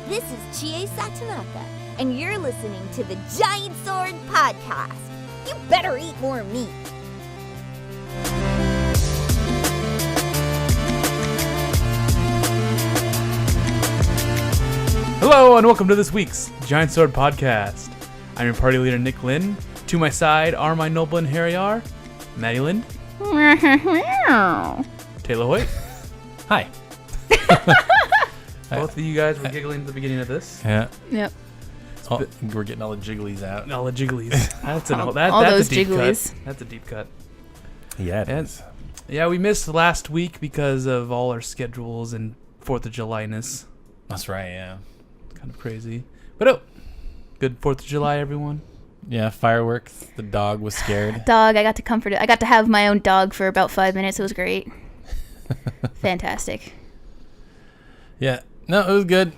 This is Chie Satanaka, and you're listening to the Giant Sword Podcast. You better eat more meat. Hello, and welcome to this week's Giant Sword Podcast. I'm your party leader, Nick Lynn. To my side are my noble and hairy are Maddie Lind, Taylor Hoyt. Hi. Both of you guys were giggling at the beginning of this. Yeah. Yep. Oh, we're getting all the jigglies out. All the jigglies. That's All that's those a deep jigglies. cut. That's a deep cut. Yeah, it is. Yeah, we missed last week because of all our schedules and 4th of July-ness. That's right, yeah. Kind of crazy. But good 4th of July, everyone. Yeah, fireworks. The dog was scared. Dog, I got to comfort it. I got to have my own dog for about 5 minutes. It was great. Fantastic. Yeah. No, it was good.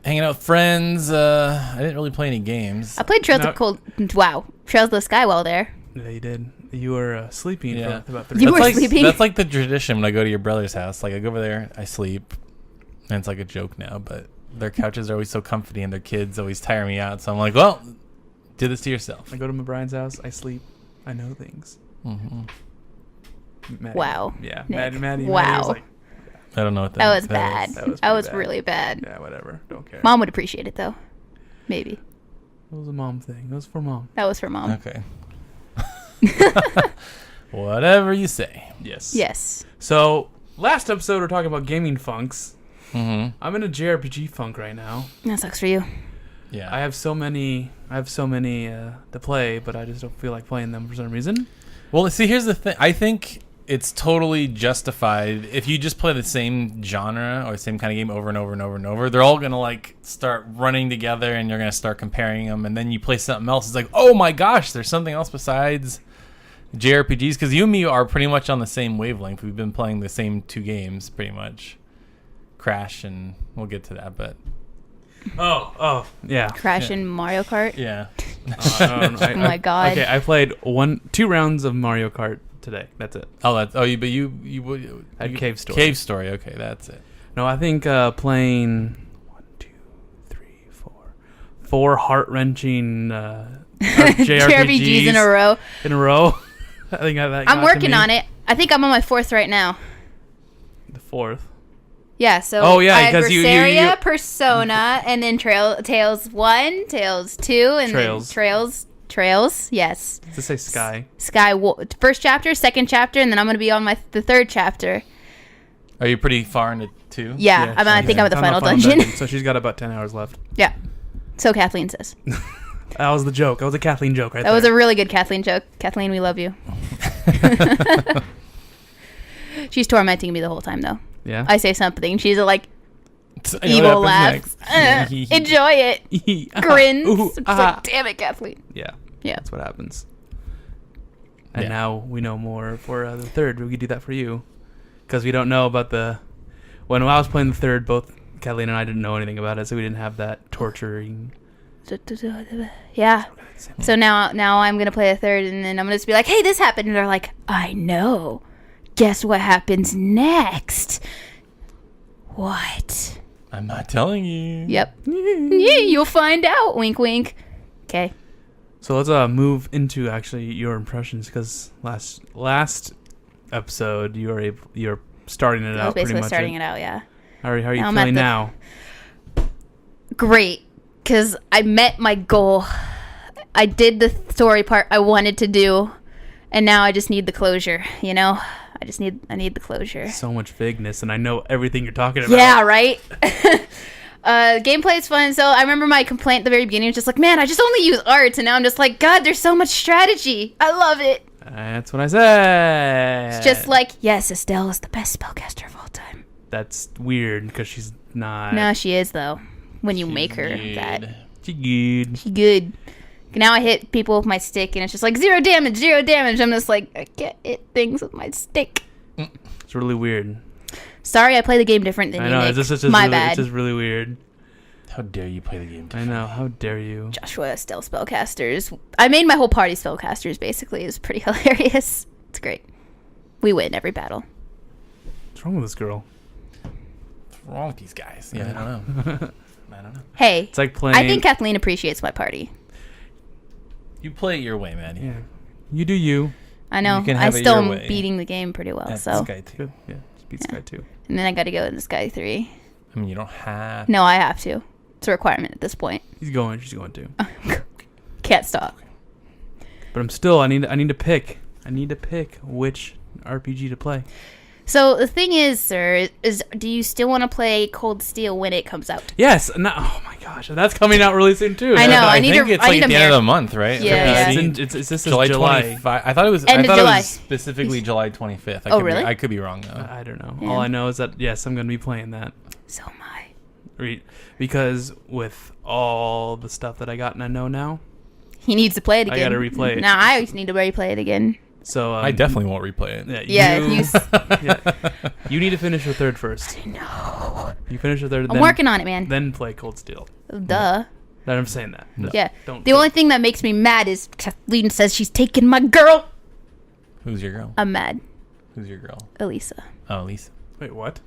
Hanging out with friends. I didn't really play any games. I played Trails of the Sky while there. Yeah, you did. You were sleeping Yeah. for about 3 You minutes. were sleeping? That's like the tradition when I go to your brother's house. Like, I go over there, I sleep. And it's like a joke now, but their couches are always so comfy and their kids always tire me out. So I'm like, well, do this to yourself. I go to my Brian's house. I sleep. I know things. Mm-hmm. Maddie, Wow. Yeah. Nick. Maddie Wow. was like, I don't know what That was is. bad. That was That was pretty bad. really bad. yeah, whatever. Don't care. Mom would appreciate it, though. Maybe. It was a mom thing. It was for mom. That was for Mom. Okay. Whatever you say. Yes. Yes. So, last episode, we're talking about gaming funks. Mm-hmm. I'm in a JRPG funk right now. That sucks for you. Yeah. I have so many to play, but I just don't feel like playing them for some reason. Well, see, here's the thing. I think it's totally justified if you just play the same genre or the same kind of game over and over and over and over. They're all gonna like start running together, and you're gonna start comparing them. And then you play something else. It's like, oh my gosh, there's something else besides JRPGs. Because you and me are pretty much on the same wavelength. We've been playing the same 2 games pretty much. Crash, and we'll get to that, but Oh, yeah. Crash in Mario Kart. yeah. Oh my God. Okay, I played 2 rounds of Mario Kart today. That's it. But you At Cave Story. Cave Story. Okay, that's it. No, I think playing 4 heart-wrenching JRPGs in a row. In a row. I think I'm working on it. I think I'm on my 4th right now. The 4th. Yeah, so Oh, yeah, because you Persona, and then Tales 1, Tales 2, and Trails. then Trails, yes. To say Sky. First chapter, second chapter, and then I'm going to be on the 3rd chapter. Are you pretty far into 2? Yeah, I think I'm at the On final dungeon. So she's got about 10 hours left. Yeah, so Kathleen says. That was the joke. That was a Kathleen joke right there. That was a really good Kathleen joke. Kathleen, we love you. She's tormenting me the whole time, though. Yeah. I say something, she's like, I know evil what laughs. happens next. Enjoy it. Grins. Ooh, It's like, damn it, Kathleen. Yeah. Yeah. That's what happens. And Yeah. now we know more for the 3rd. We could do that for you. Because we don't know about when I was playing the 3rd, both Kathleen and I didn't know anything about it, so we didn't have that torturing. Yeah. So now I'm gonna play a 3rd, and then I'm gonna just be like, "Hey, this happened," and they're like, "I know. Guess what happens next?" What? I'm not telling you. Yep. Yeah, you'll find out. Wink, wink. Okay. So let's move into actually your impressions, because last episode you're starting it I was out pretty basically much. starting it out. Yeah. How are you Now I'm feeling at the- now? Great, because I met my goal. I did the story part I wanted to do, and now I just need the closure. You know, I need the closure. So much vagueness, and I know everything you're talking about. Yeah, right. Gameplay is fun. So I remember my complaint at the very beginning was just like, man, I just only use arts, and now I'm just like, God, there's so much strategy. I love it. That's what I said. It's just like, yes, Estelle is the best spellcaster of all time. That's weird, because she's not. No, she is though. When you She's make her good. that, She good. she good. Now I hit people with my stick, and it's just like 0 damage, 0 damage. I'm just like, I can't hit things with my stick. It's really weird. Sorry, I play the game different than I you, know. Nick. It's just My really, bad. It's just really weird. How dare you play the game? I know. How dare you? Joshua Estelle spellcasters. I made my whole party spellcasters, basically. It was pretty hilarious. It's great. We win every battle. What's wrong with this girl? wrong with these guys? Yeah, I don't know. I don't know. Hey, It's like playing. I think Kathleen appreciates my party. You play it your way, man. Yeah. You do you. I know. You can I have it still your am way. beating the game pretty well. That's So, Sky 2. Good. Yeah. Just beat Sky 2. and then I got to go in the Sky 3. I mean, you don't have. No, I have to. It's a requirement at this point. He's going. She's going to. Can't stop. But I'm still. I need to pick. I need to pick which RPG to play. So the thing is, sir, is do you still want to play Cold Steel when it comes out? Yes. No, oh my gosh, that's coming out really soon too. I know. I need think to- it's I like need at a the end of mirror. the month, right? Yeah, For yeah. PC? This is July July. 25. I thought it was. End I of thought July. it was specifically July 25th. Oh, really? I could be wrong though. I don't know. Yeah. All I know is that yes, I'm going to be playing that. So am I. Because with all the stuff that I got and I know now, He needs to play it I again. gotta replay it. Now I always need to replay it again. so I definitely won't replay it. Yeah, you, if you need to finish your third first. No. You finish your third. I'm working on it, man. Then play Cold Steel. Duh. That I'm saying that. No, Yeah. Don't. The only thing that makes me mad is Kathleen says she's taking my girl. Who's your girl? I'm mad. Who's your girl? Elisa. Oh, Lisa. Wait, what?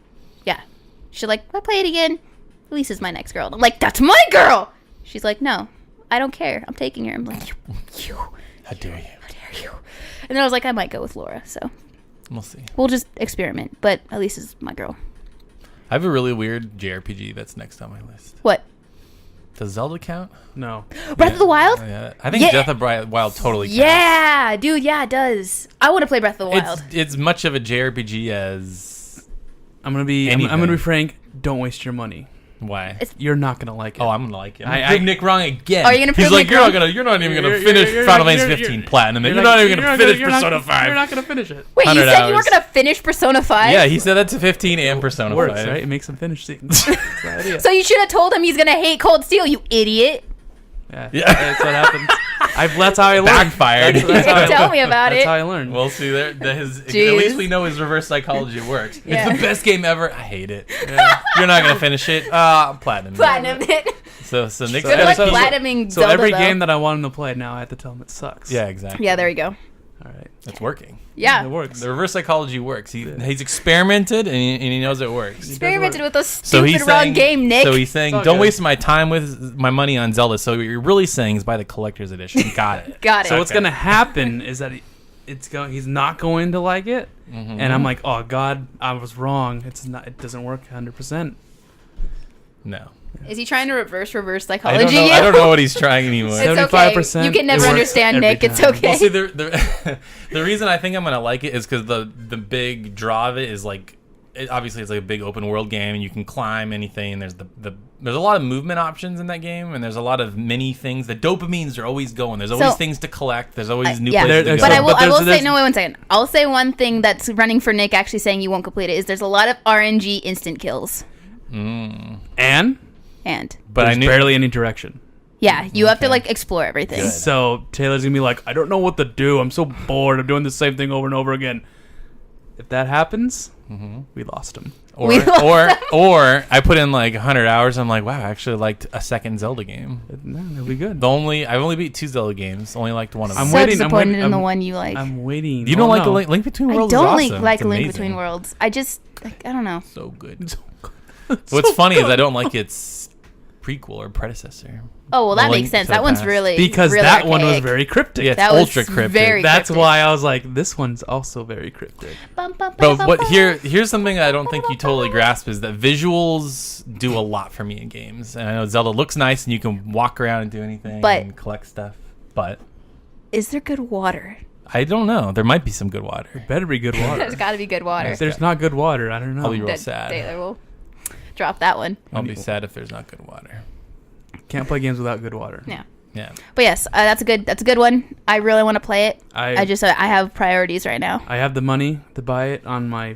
Yeah. She's like, I'll play it again. Elisa's my next girl. And I'm like, that's my girl. She's like, no, I don't care. I'm taking her. I'm like, you. How dare you? How dare you? And then I was like, I might go with Laura. So We'll see. we'll just experiment. But Elisa's my girl. I have a really weird JRPG that's next on my list. What? Does Zelda count? No. Breath of the Wild? Yeah, I think Yeah. Breath of the Wild totally counts. Yeah, dude. Yeah, it does. I want to play Breath of the Wild. It's much of a JRPG as I'm gonna be. I'm Anything. gonna be frank. Don't waste your money. why? You're not gonna like it. Oh, I'm gonna like it. I'm I- gonna prove I- Nick wrong again. Are you gonna He's prove like, Nick you're wrong? not gonna even gonna You're- finish you're- Final you're- Fantasy you're- 15 you're- Platinum, and You're you're not even gonna finish you're not- Persona 5. You're not gonna finish it. Wait, you 100 said you weren't hours. going to finish Persona 5? Yeah, he said that to 15 and Persona Works, 5. right? It makes him finish things. That's the idea. So you should have told him he's going to hate Cold Steel, you idiot. Yeah, Yeah. that's what happens. That's how I learned. Backfired. That's how I Tell me about That's it. how I learned. We'll see. At Jeez. least we know his reverse psychology works. Yeah. It's the best game ever. I hate it. Yeah. You're not gonna finish it. Platinum. Platinum it. So Nick's Good luck gotta keep- platinuming So Zelda, every though. game that I want him to play now, I have to tell him it sucks. Yeah, exactly. Yeah, there you go. All right. It's working. Yeah. It works. The reverse psychology works. He's experimented and he knows it works. Experimented with those So stupid he's wrong saying, game, Nick. So he's saying, It's all don't good. waste my time with my money on Zelda. So what you're really saying is buy the collector's edition. Got it. Got it. So what's Okay. gonna happen is that he's not going to like it, Mm-hmm. and I'm like, oh God, I was wrong. It doesn't work 100%. No. Is he trying to reverse I psychology? don't know. you? I don't know what he's trying anymore. It's okay. 75%, You can it never works understand, every Nick. It's time. okay. Well, see, the reason I think I'm gonna like it is because the big draw of it is like, obviously it's like a big open world game and you can climb anything. And there's there's a lot of movement options in that game, and there's a lot of mini things. The dopamines are always going. There's always So- things to collect. There's always new yeah. places to There's go. But So- I will. but I will there's- say no. Wait 1 second. I'll say one thing that's running for Nick actually saying you won't complete it is there's a lot of RNG instant kills And But there's I knew barely any direction. yeah. You have to like explore everything. Good. So Taylor's gonna be like, I don't know what to do. I'm so bored. I'm doing the same thing over and over again. If that happens, we lost him. or We lost or I put in like 100 hours. I'm like, wow, I actually liked a second Zelda game. No, it'll be good. I've only beat 2 Zelda games. Only liked one of them. I'm So waiting, disappointed in the I'm- one you like. I'm waiting. You don't Oh, like no. a Link Between I Worlds? don't is awesome. like It's A Link amazing. Between Worlds. I just I don't know. So good. What's funny is I don't like its prequel or predecessor. Oh well, The that Link makes sense. to the That one's Past. really Because really that one was archaic. very cryptic. Yeah, it's That was ultra cryptic. very That's cryptic. why I was like, this one's also very cryptic. Bum, bum, But bum, what bum, here's something I don't think you totally grasp is that visuals do a lot for me in games. And I know Zelda looks nice and you can walk around and do anything But- and collect stuff. But Is there good water? I don't know. There might be some good water. Better be good water. There's got to be good water. If there's not good water, I don't know. I'll be real That sad. Taylor will drop that one. I'll be sad if there's not good water. Can't play games without good water. Yeah. Yeah. But yes, that's a good one. I really want to play it. I have priorities right now. I have the money to buy it on my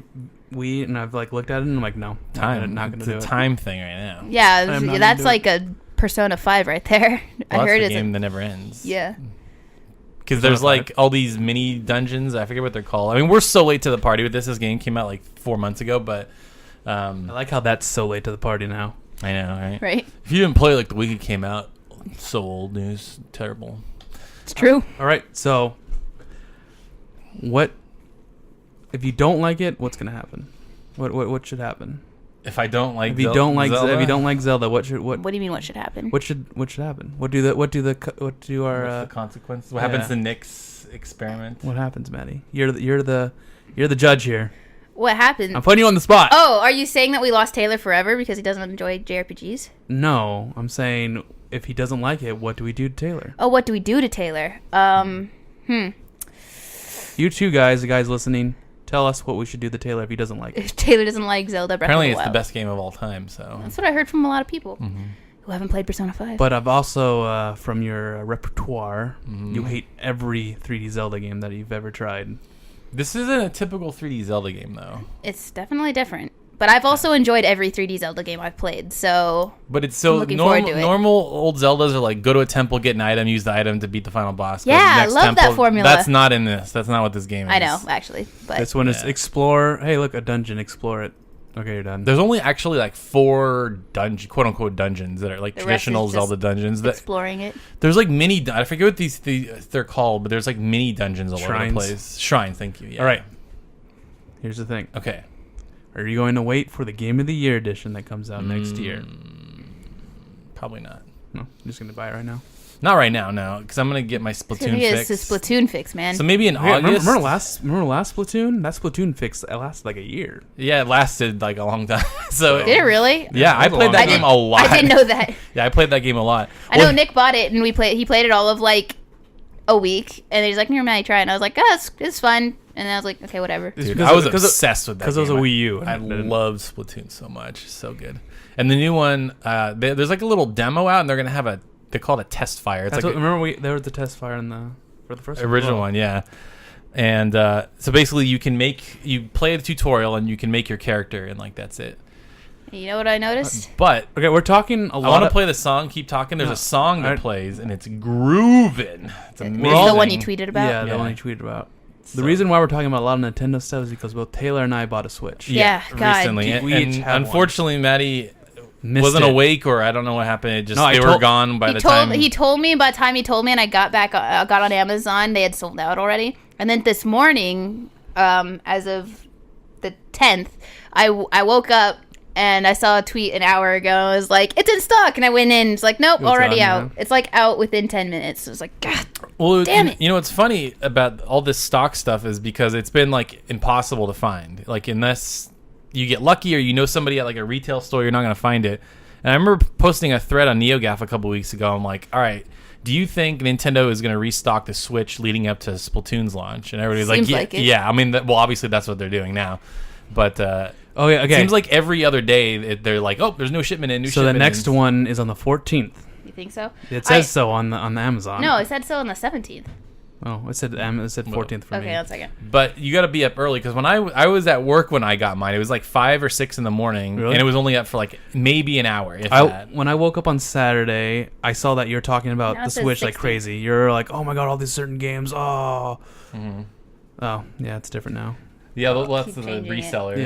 Wii, and I've like looked at it, and I'm like, no, not gonna It's do a it. time thing right now. Yeah, I'm not that's gonna do like a Persona 5 right there. Well, I heard that's it's the game a, that never ends. yeah. Because there's Persona like all these mini dungeons. I forget what they're called. I mean, we're so late to the party with this. This game came out like 4 months ago, but I like how that's so late to the party now. I know, right? Right. If you didn't play like the week it came out, so old news, terrible. It's true. All right, so what if you don't like it? What's gonna happen? What should happen? If I don't like if you don't like Zelda, what do you mean? What should happen? What should happen? What do our what's the consequences? What happens to Nick's experiment? What happens, Maddie? You're the judge here. What happened? I'm putting you on the spot. Oh, are you saying that we lost Taylor forever because he doesn't enjoy JRPGs? No, I'm saying if he doesn't like it, what do we do to Taylor? Oh, what do we do to Taylor? You two guys, the guys listening, tell us what we should do to Taylor if he doesn't like it. If Taylor doesn't like Zelda Breath Apparently of the Wild. it's the best game of all time, so. That's what I heard from a lot of people who haven't played Persona 5. But I've also, from your repertoire, you hate every 3D Zelda game that you've ever tried. This isn't a typical 3D Zelda game, though. It's definitely different. But I've also enjoyed every 3D Zelda game I've played, so... But it's so... Normal old Zeldas are like, go to a temple, get an item, use the item to beat the final boss. Yeah, I love that formula. That's not in this. That's not what this game is. I know, actually. But this one is explore... Hey, look, a dungeon. Explore it. Okay, you're done. There's only actually like 4 quote-unquote dungeons that are like the traditional Zelda dungeons. Exploring it. There's like mini... I forget what they're called, but there's like mini dungeons all over the place. Shrines, thank you. Yeah. All right. Here's the thing. Okay. Are you going to wait for the Game of the Year edition that comes out next year? Probably not. No, I'm just going to buy it right now. Not right now, no, because I'm going to get my Splatoon fix. It's a Splatoon fix, man. So maybe in August. Remember last Splatoon? That Splatoon fix lasted like a year. Yeah, it lasted like a long time. So did it really? Yeah, I played that game a lot. I didn't know that. Yeah, I played that game a lot. I know Nick bought it, and he played it all of like a week, and he's like, "Here, Maddie, try it." And I was like, "Oh, it's fun." And I was like, "Okay, whatever." Dude, I was obsessed with that because it was a Wii U. I loved Splatoon so much, so good. And the new one, there's like a little demo out, and they're gonna have they call it a test fire. It's remember there was the test fire for the first original one, yeah. And so basically, you play the tutorial, and you can make your character, and like that's it. You know what I noticed? But okay, we're talking a lot. I want to play the song. Keep talking. There's a song that plays, and it's grooving. It's amazing. It's the one you tweeted about. Yeah, the one you tweeted about. The reason why we're talking about a lot of Nintendo stuff is because both Taylor and I bought a Switch. Yeah, God. Recently. We each had unfortunately, Maddie wasn't awake, or I don't know what happened. It just they were gone by the time. He told me by the time he told me, and I got on Amazon. They had sold out already. And then this morning, as of the 10th, I woke up and I saw a tweet an hour ago. It was like, it's in stock, and I went in. It's like, nope, already out. Yeah. It's like out within 10 minutes. It was like, God. Well, damn it. You know what's funny about all this stock stuff is because it's been like impossible to find. Like unless you get lucky or you know somebody at like a retail store, you're not going to find it. And I remember posting a thread on NeoGAF a couple weeks ago. I'm like, all right, do you think Nintendo is going to restock the Switch leading up to Splatoon's launch? And everybody's like, yeah. I mean, obviously that's what they're doing now. But oh yeah, okay. It seems like every other day they're like, oh, there's no shipment in. So the next one is on the 14th. You think so? It says so on the Amazon. No, it said so on the 17th. Oh, it said 14th for me. Okay, 1 second. But you got to be up early because when I was at work when I got mine, it was like 5 or 6 in the morning, really? And it was only up for like maybe an hour. When I woke up on Saturday, I saw that you were talking about the Switch 60. Like crazy. You're like, oh my god, all these certain games. Oh, oh yeah, it's different now. Yeah, that's the resellers.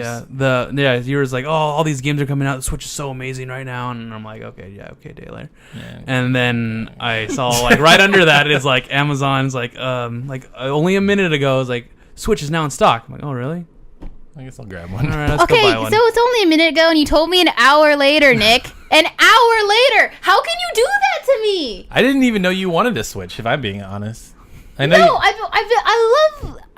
Yeah, you were like, oh, all these games are coming out. The Switch is so amazing right now, and I'm like, okay, Taylor. Yeah. And then I saw like right under that is like Amazon's like only a minute ago is like Switch is now in stock. I'm like, oh really? I guess I'll grab one. All right, let's go buy one. So it's only a minute ago, and you told me an hour later, Nick. An hour later. How can you do that to me? I didn't even know you wanted a Switch. If I'm being honest. I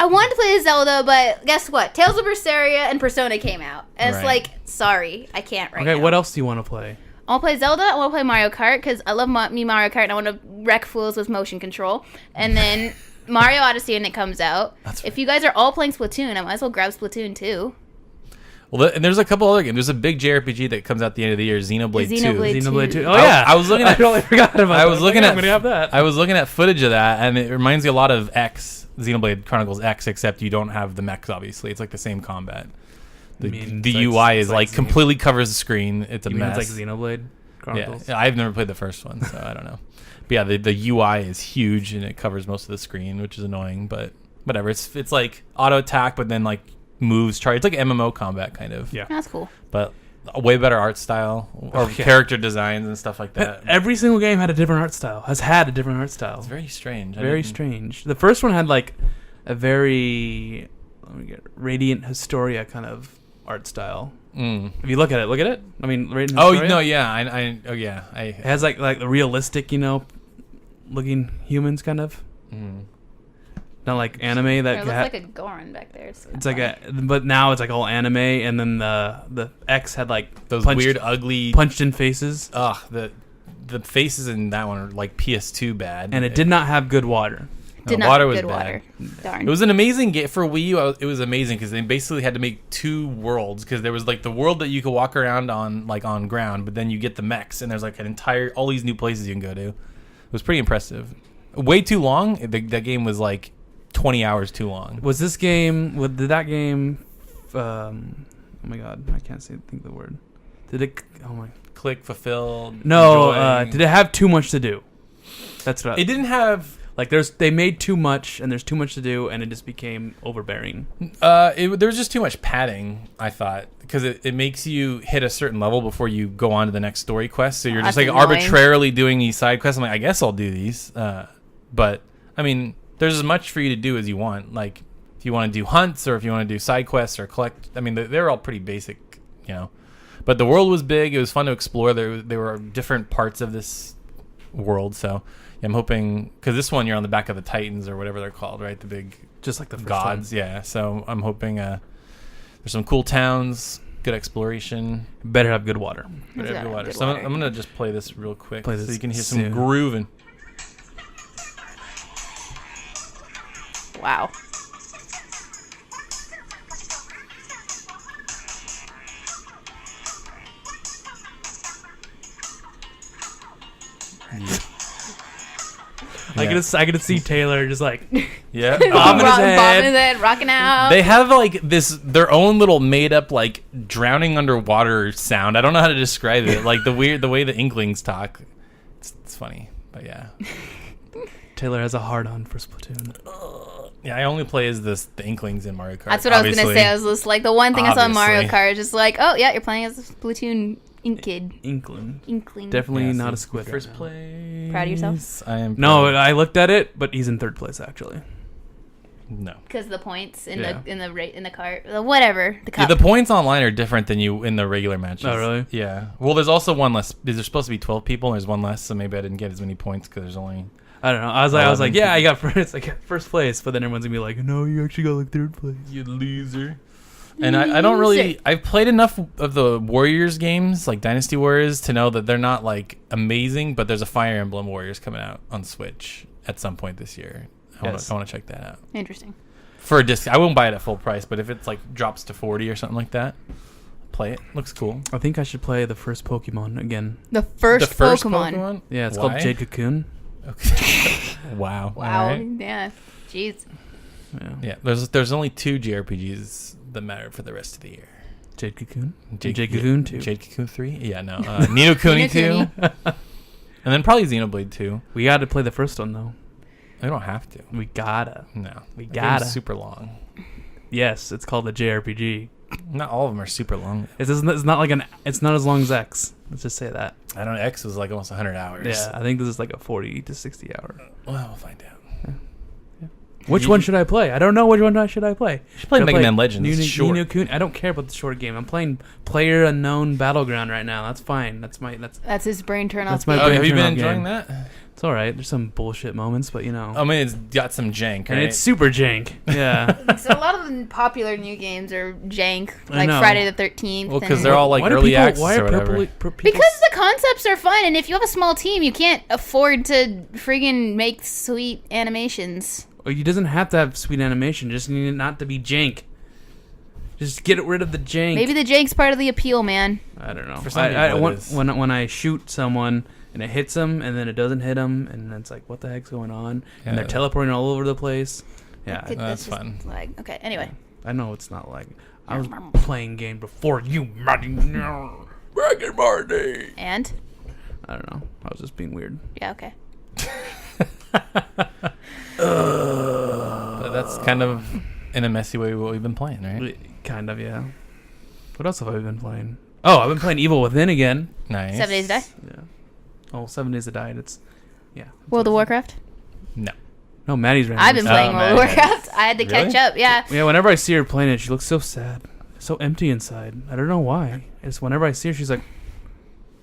wanted to play Zelda, but guess what? Tales of Berseria and Persona came out. And it's like, sorry, I can't right now. Okay, what else do you want to play? I want to play Zelda. I want to play Mario Kart because I love me Mario Kart, and I want to wreck fools with motion control. And then Mario Odyssey, and it comes out. If you guys are all playing Splatoon, I might as well grab Splatoon too. Well, and there's a couple other games. There's a big JRPG that comes out at the end of the year, Xenoblade 2. Xenoblade 2. Oh yeah, I was looking at. I totally forgot about that. I was looking at. I'm gonna have that. I was looking at footage of that, and it reminds me a lot of Xenoblade Chronicles X, except you don't have the mechs. Obviously, it's like the same combat. The UI is like completely covers the screen. It's a mess. It's like Xenoblade Chronicles. Yeah, I've never played the first one, so I don't know. But yeah, the UI is huge and it covers most of the screen, which is annoying. But whatever. It's like auto attack, but then like moves charge. It's like MMO combat kind of. Yeah, that's cool. But a way better art style or character designs and stuff like that. Every single game had a different art style. Has had a different art style. It's very strange. Very strange. The first one had like a very Radiant Historia kind of art style. If you look at it. I mean, right in Oh Historia. no, yeah, It has like the realistic, looking humans kind of. Not like anime that It looks like a Goron back there. It's like but now it's like all anime, and then the X had like those weird, ugly, punched in faces. Ugh, the faces in that one are like PS2 bad, and it did not have good water. Water was bad. Water. Darn. It was an amazing game for Wii U. It was amazing because they basically had to make 2 worlds because there was like the world that you could walk around on ground, but then you get the mechs and there's like all these new places you can go to. It was pretty impressive. Way too long. That game was like 20 hours too long. Was this game? Did that game? Oh my god, I can't think of the word. Did it? Oh my. Click, fulfill. No. Did it have too much to do? That's what. It didn't have. Like they made too much, and there's too much to do, and it just became overbearing. There was just too much padding, I thought, because it makes you hit a certain level before you go on to the next story quest. So you're just like arbitrarily doing these side quests. I'm like, I guess I'll do these. But I mean, there's as much for you to do as you want. Like if you want to do hunts or if you want to do side quests or collect. I mean, they're all pretty basic, But the world was big. It was fun to explore. There were different parts of this world. So I'm hoping, because this one you're on the back of the Titans or whatever they're called, right? The big, just like the first gods, one. Yeah. So I'm hoping there's some cool towns, good exploration. Better have good water. Better have good water. So I'm gonna just play this real quick so you can hear soon. some grooving. Wow. Yeah. I could see Taylor just like Yeah, bobbing his head, rocking out. They have like their own little made up like drowning underwater sound. I don't know how to describe it. Like the way the Inklings talk. It's funny, but yeah. Taylor has a hard on for Splatoon. Yeah, I only play as the Inklings in Mario Kart. That's what I was gonna say. I was just like the one thing I saw in Mario Kart, just like, oh yeah, you're playing as a Splatoon Inkling. Definitely not a squid. First place. Proud of yourself? I am. No, I looked at it, but he's in third place actually. No. Because the points in the cart, whatever. The cup. Yeah, the points online are different than you in the regular matches. Oh really? Yeah. Well, there's also one less. There's supposed to be 12 people, and there's one less, so maybe I didn't get as many points because there's only. I don't know. I was like, yeah, I got first place, but then everyone's gonna be like, no, you actually got like third place. You loser. And I don't really. I've played enough of the Warriors games, like Dynasty Warriors, to know that they're not like amazing. But there's a Fire Emblem Warriors coming out on Switch at some point this year. I want to check that out. Interesting. For a disc, I won't buy it at full price, but if it's like drops to 40 or something like that, play it. Looks cool. I think I should play the first Pokemon again. The first Pokemon. Yeah, it's called Jade Cocoon. Okay. Wow. Right. Yeah. Jeez. Yeah. There's only 2 JRPGs that matter for the rest of the year. Jade Cocoon. Jade Cocoon 2. Jade Cocoon 3. Yeah. No. Ni no Kuni 2. And then probably Xenoblade 2. We got to play the first one though. We don't have to. We gotta. No. We gotta. It's super long. Yes, it's called a JRPG. Not all of them are super long. It's not it's not as long as X. Let's just say that. I don't know. X was like almost 100 hours. Yeah, I think this is like a 40 to 60 hour. Well, we'll find out. Yeah. Which one should I play? I don't know which one should I play. You should play Mega Man Legends. It's short. I don't care about the short game. I'm playing Player Unknown Battleground right now. That's fine. That's his brain turn off. That's my brain have you been enjoying that? It's all right. There's some bullshit moments, but I mean, it's got some jank, right? And it's super jank. Yeah. So a lot of the popular new games are jank, like Friday the 13th. Well, because they're all like early access or whatever. Because the concepts are fun, and if you have a small team, you can't afford to friggin' make sweet animations. You doesn't have to have sweet animation. You just need it not to be jank. Just get rid of the jank. Maybe the jank's part of the appeal, man. I don't know. For some people, when I shoot someone and it hits them and then it doesn't hit them and it's like, what the heck's going on? Yeah. And they're teleporting all over the place. Yeah, that's fun. Like, okay, anyway. I know it's not like I was playing game before you, Marty. Bragging Marty. And? I don't know. I was just being weird. Yeah, okay. But that's kind of in a messy way what we've been playing, right? Kind of, yeah. What else have I been playing? Oh, I've been playing Evil Within again. Nice. 7 Days to Die? Yeah. Oh, 7 Days to Die. It's World of Warcraft? No, Maddie's right. I've been playing World of Warcraft. I had to catch up, yeah. Yeah, whenever I see her playing it, she looks so sad. so empty inside. I don't know why. It's whenever I see her, she's like.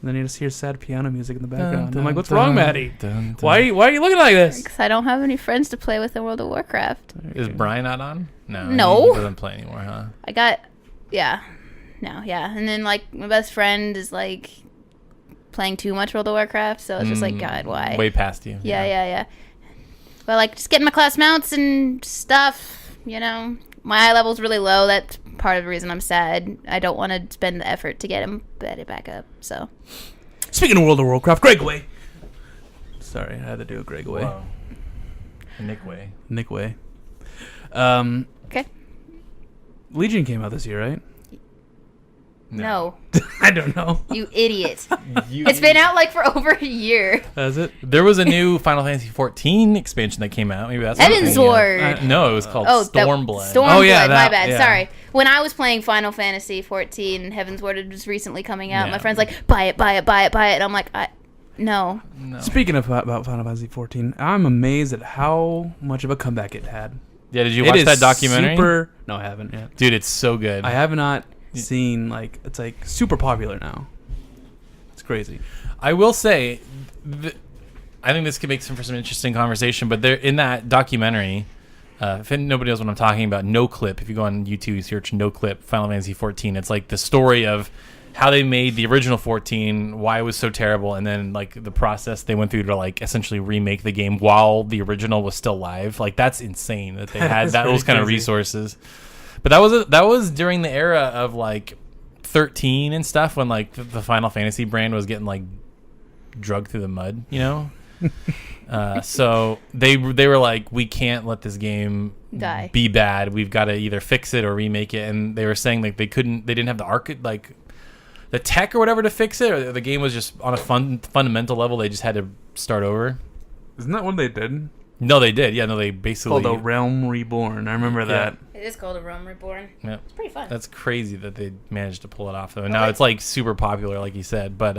And then you just hear sad piano music in the background. I'm like, what's wrong, Maddie? Why are you looking like this? Because I don't have any friends to play with in World of Warcraft. Is Brian not on? No. He doesn't play anymore, huh? And then like my best friend is like playing too much World of Warcraft, so it's just like, God, why? Way past you. Yeah. But like just getting my class mounts and stuff, my eye level's really low. That's part of the reason I'm sad. I don't want to spend the effort to get him back up. So, speaking of World of Warcraft, Greg Way. Sorry, I had to do a Greg Way. Whoa. Nick Way. Okay. Legion came out this year, right? No. I don't know. You idiot. It's been out like for over a year. Has it? There was a new Final Fantasy 14 expansion that came out. Maybe that's askgiantsword. No, it was called Stormblood. Stormblood, my bad. Yeah. Sorry. When I was playing Final Fantasy 14, Heavensward was recently coming out. Yeah. My friend's like, buy it. And I'm like, no. Speaking of about Final Fantasy 14, I'm amazed at how much of a comeback it had. Yeah, did you watch that documentary? No, I haven't yet. Dude, it's so good. I have not seen, it's like super popular now. It's crazy. I will say, I think this could make for some interesting conversation, but there in that documentary, if nobody knows what I'm talking about, No Clip, if you go on YouTube, you search No Clip Final Fantasy 14, it's like the story of how they made the original 14, why it was so terrible, and then like the process they went through to like essentially remake the game while the original was still live. Like that's insane that they had those kind of resources. But that was during the era of like 13 and stuff, when like the Final Fantasy brand was getting like drugged through the mud, so they were like, we can't let this game die, be bad. We've got to either fix it or remake it. And they were saying like they didn't have the tech or whatever to fix it, or the game was just on a fundamental level. They just had to start over. Isn't that what they did? No, they did. Yeah, no, they basically called A Realm Reborn. I remember that. It is called A Realm Reborn. Yeah, it's pretty fun. That's crazy that they managed to pull it off though. And now it's like super popular, like you said. But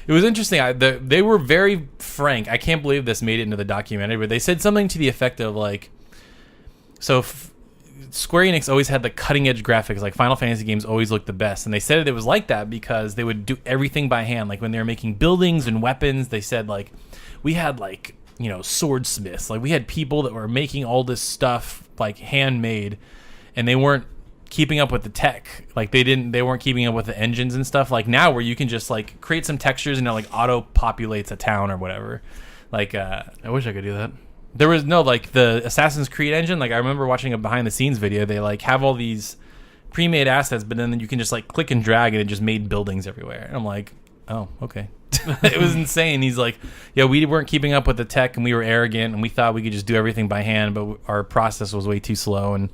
it was interesting. They were very frank. I can't believe this made it into the documentary, but they said something to the effect of like, Square Enix always had the cutting edge graphics. Like Final Fantasy games always looked the best, and they said it was like that because they would do everything by hand. Like when they were making buildings and weapons, they said like we had like swordsmiths. Like we had people that were making all this stuff like handmade, and they weren't keeping up with the tech. Like they weren't keeping up with the engines and stuff. Like now, where you can just like create some textures and it like auto populates a town or whatever. Like I wish I could do that. There was no like the Assassin's Creed engine. Like I remember watching a behind the scenes video. They like have all these pre-made assets, but then you can just like click and drag and it just made buildings everywhere. And I'm like, oh, okay. It was insane. He's like, yeah, we weren't keeping up with the tech and we were arrogant and we thought we could just do everything by hand, but our process was way too slow and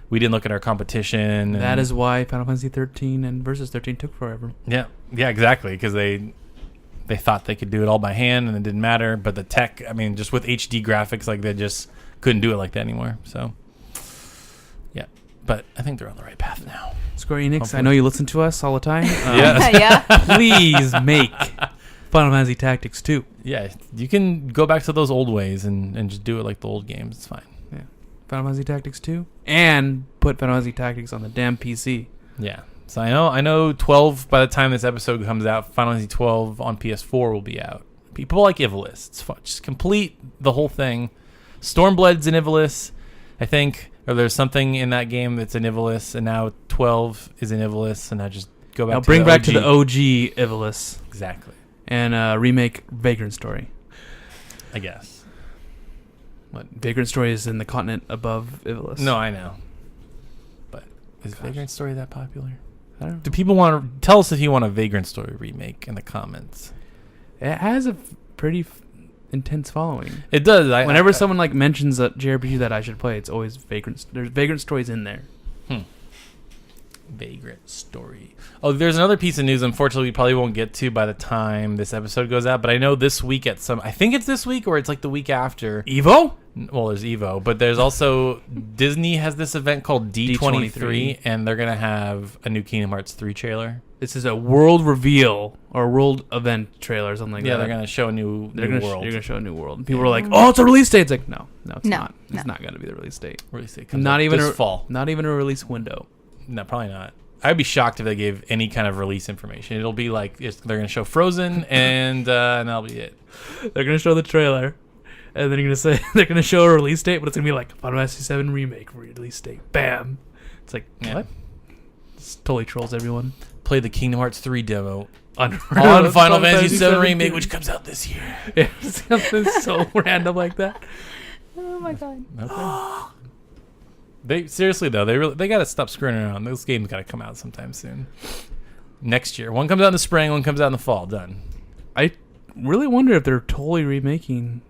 we didn't look at our competition. That is why Final Fantasy 13 and Versus 13 took forever. Yeah, exactly. Because they thought they could do it all by hand and it didn't matter. But the tech, I mean, just with HD graphics, like they just couldn't do it like that anymore. So, yeah. But I think they're on the right path now. Square Enix, hopefully. I know you listen to us all the time. Yeah. Please make Final Fantasy Tactics 2. Yeah, you can go back to those old ways and just do it like the old games. It's fine. Yeah. Final Fantasy Tactics 2. And put Final Fantasy Tactics on the damn PC. Yeah. So I know 12, by the time this episode comes out, Final Fantasy 12 on PS4 will be out. People like Ivalice. It's fun. Just complete the whole thing. Stormblood's in Ivalice, I think. Or there's something in that game that's in Ivalice, and now 12 is in Ivalice, and I just go back to the OG Ivalice. Exactly. And remake Vagrant Story. I guess. What? Vagrant Story is in the continent above Ivalice. No, I know. But is Vagrant Story that popular? I don't know. Do people want to tell us if you want a Vagrant Story remake in the comments? It has a pretty intense following. It does. Whenever someone like mentions a JRPG that I should play, it's always Vagrant. There's Vagrant Stories in there. Vagrant Story. Oh, there's another piece of news. Unfortunately, we probably won't get to by the time this episode goes out. But I know this week I think it's this week or it's like the week after. Evo? Well, there's Evo, but there's also Disney has this event called D23, and they're gonna have a new Kingdom Hearts 3 trailer. This is a world reveal or world event trailer or something like that. Yeah, they're gonna show a new world. They're gonna show a new world. And people are like, "Oh, it's a release date." It's like, no, it's not. It's not gonna be the release date. Release date comes not even this fall. Not even a release window. No, probably not. I'd be shocked if they gave any kind of release information. It'll be like they're going to show Frozen, and that'll be it. They're gonna show the trailer, and then you're gonna say they're gonna show a release date, but it's gonna be like Final Fantasy VII Remake release date. Bam! It's like what? This totally trolls everyone. Play the Kingdom Hearts 3 demo on Final Fantasy VII Remake, which comes out this year. Yeah, something so random like that. Oh my god. Okay. They seriously though, they gotta stop screwing around. Those games gotta come out sometime soon. Next year, one comes out in the spring, one comes out in the fall. Done. I really wonder if they're totally remaking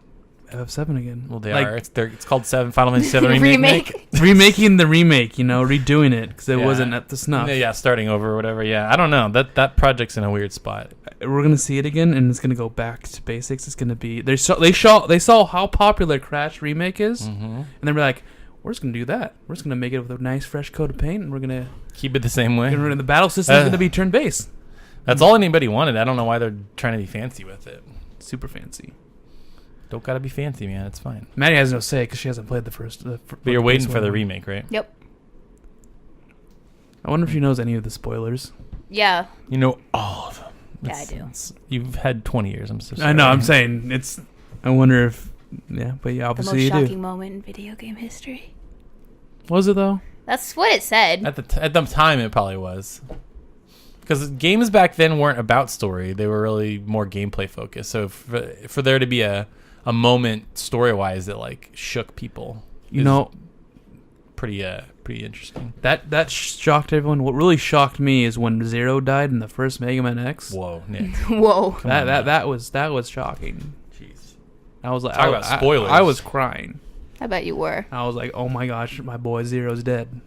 FF7 again. Well, they are. It's called Final Fantasy VII Remake. Remaking the remake, redoing it because it wasn't at the snuff. Yeah, starting over or whatever. Yeah, I don't know. That project's in a weird spot. We're gonna see it again, and it's gonna go back to basics. It's gonna be they saw how popular Crash Remake is, and they're like, we're just gonna do that. We're just gonna make it with a nice fresh coat of paint, and we're gonna keep it the same way. And the battle system is gonna be turn based. That's all anybody wanted. I don't know why they're trying to be fancy with it. Super fancy. Don't gotta be fancy, man. It's fine. Maddie has no say because she hasn't played the first. But you're waiting for the remake, right? Yep. I wonder if she knows any of the spoilers. Yeah. You know all of them. Yeah, I do. You've had 20 years. I'm so sorry. I know. I'm saying it's. I wonder if. Yeah, but yeah, obviously the most you shocking do. moment in video game history. Was it though? That's what it said. At the time, it probably was. Because games back then weren't about story; they were really more gameplay focused. So for there to be a moment story wise that like shook people, pretty interesting. That shocked everyone. What really shocked me is when Zero died in the first Mega Man X. Whoa, Nick! Whoa! That was shocking. Jeez, I was like, talk about spoilers. I was crying. I bet you were. I was like, oh my gosh, my boy Zero's dead.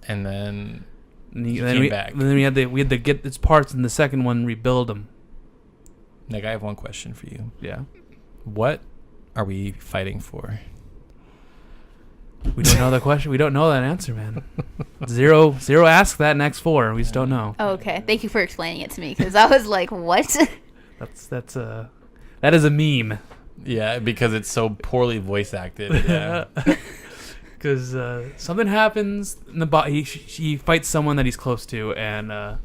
And then. We had to get its parts in the second one, rebuild them. Nick, I have one question for you. Yeah. What are we fighting for? We don't know the question. We don't know that answer, man. Zero asked that in X4. We just don't know. Oh, okay. Thank you for explaining it to me because I was like, what? That is a meme. Yeah, because it's so poorly voice acted. Yeah. Because something happens in the body. He fights someone that he's close to, and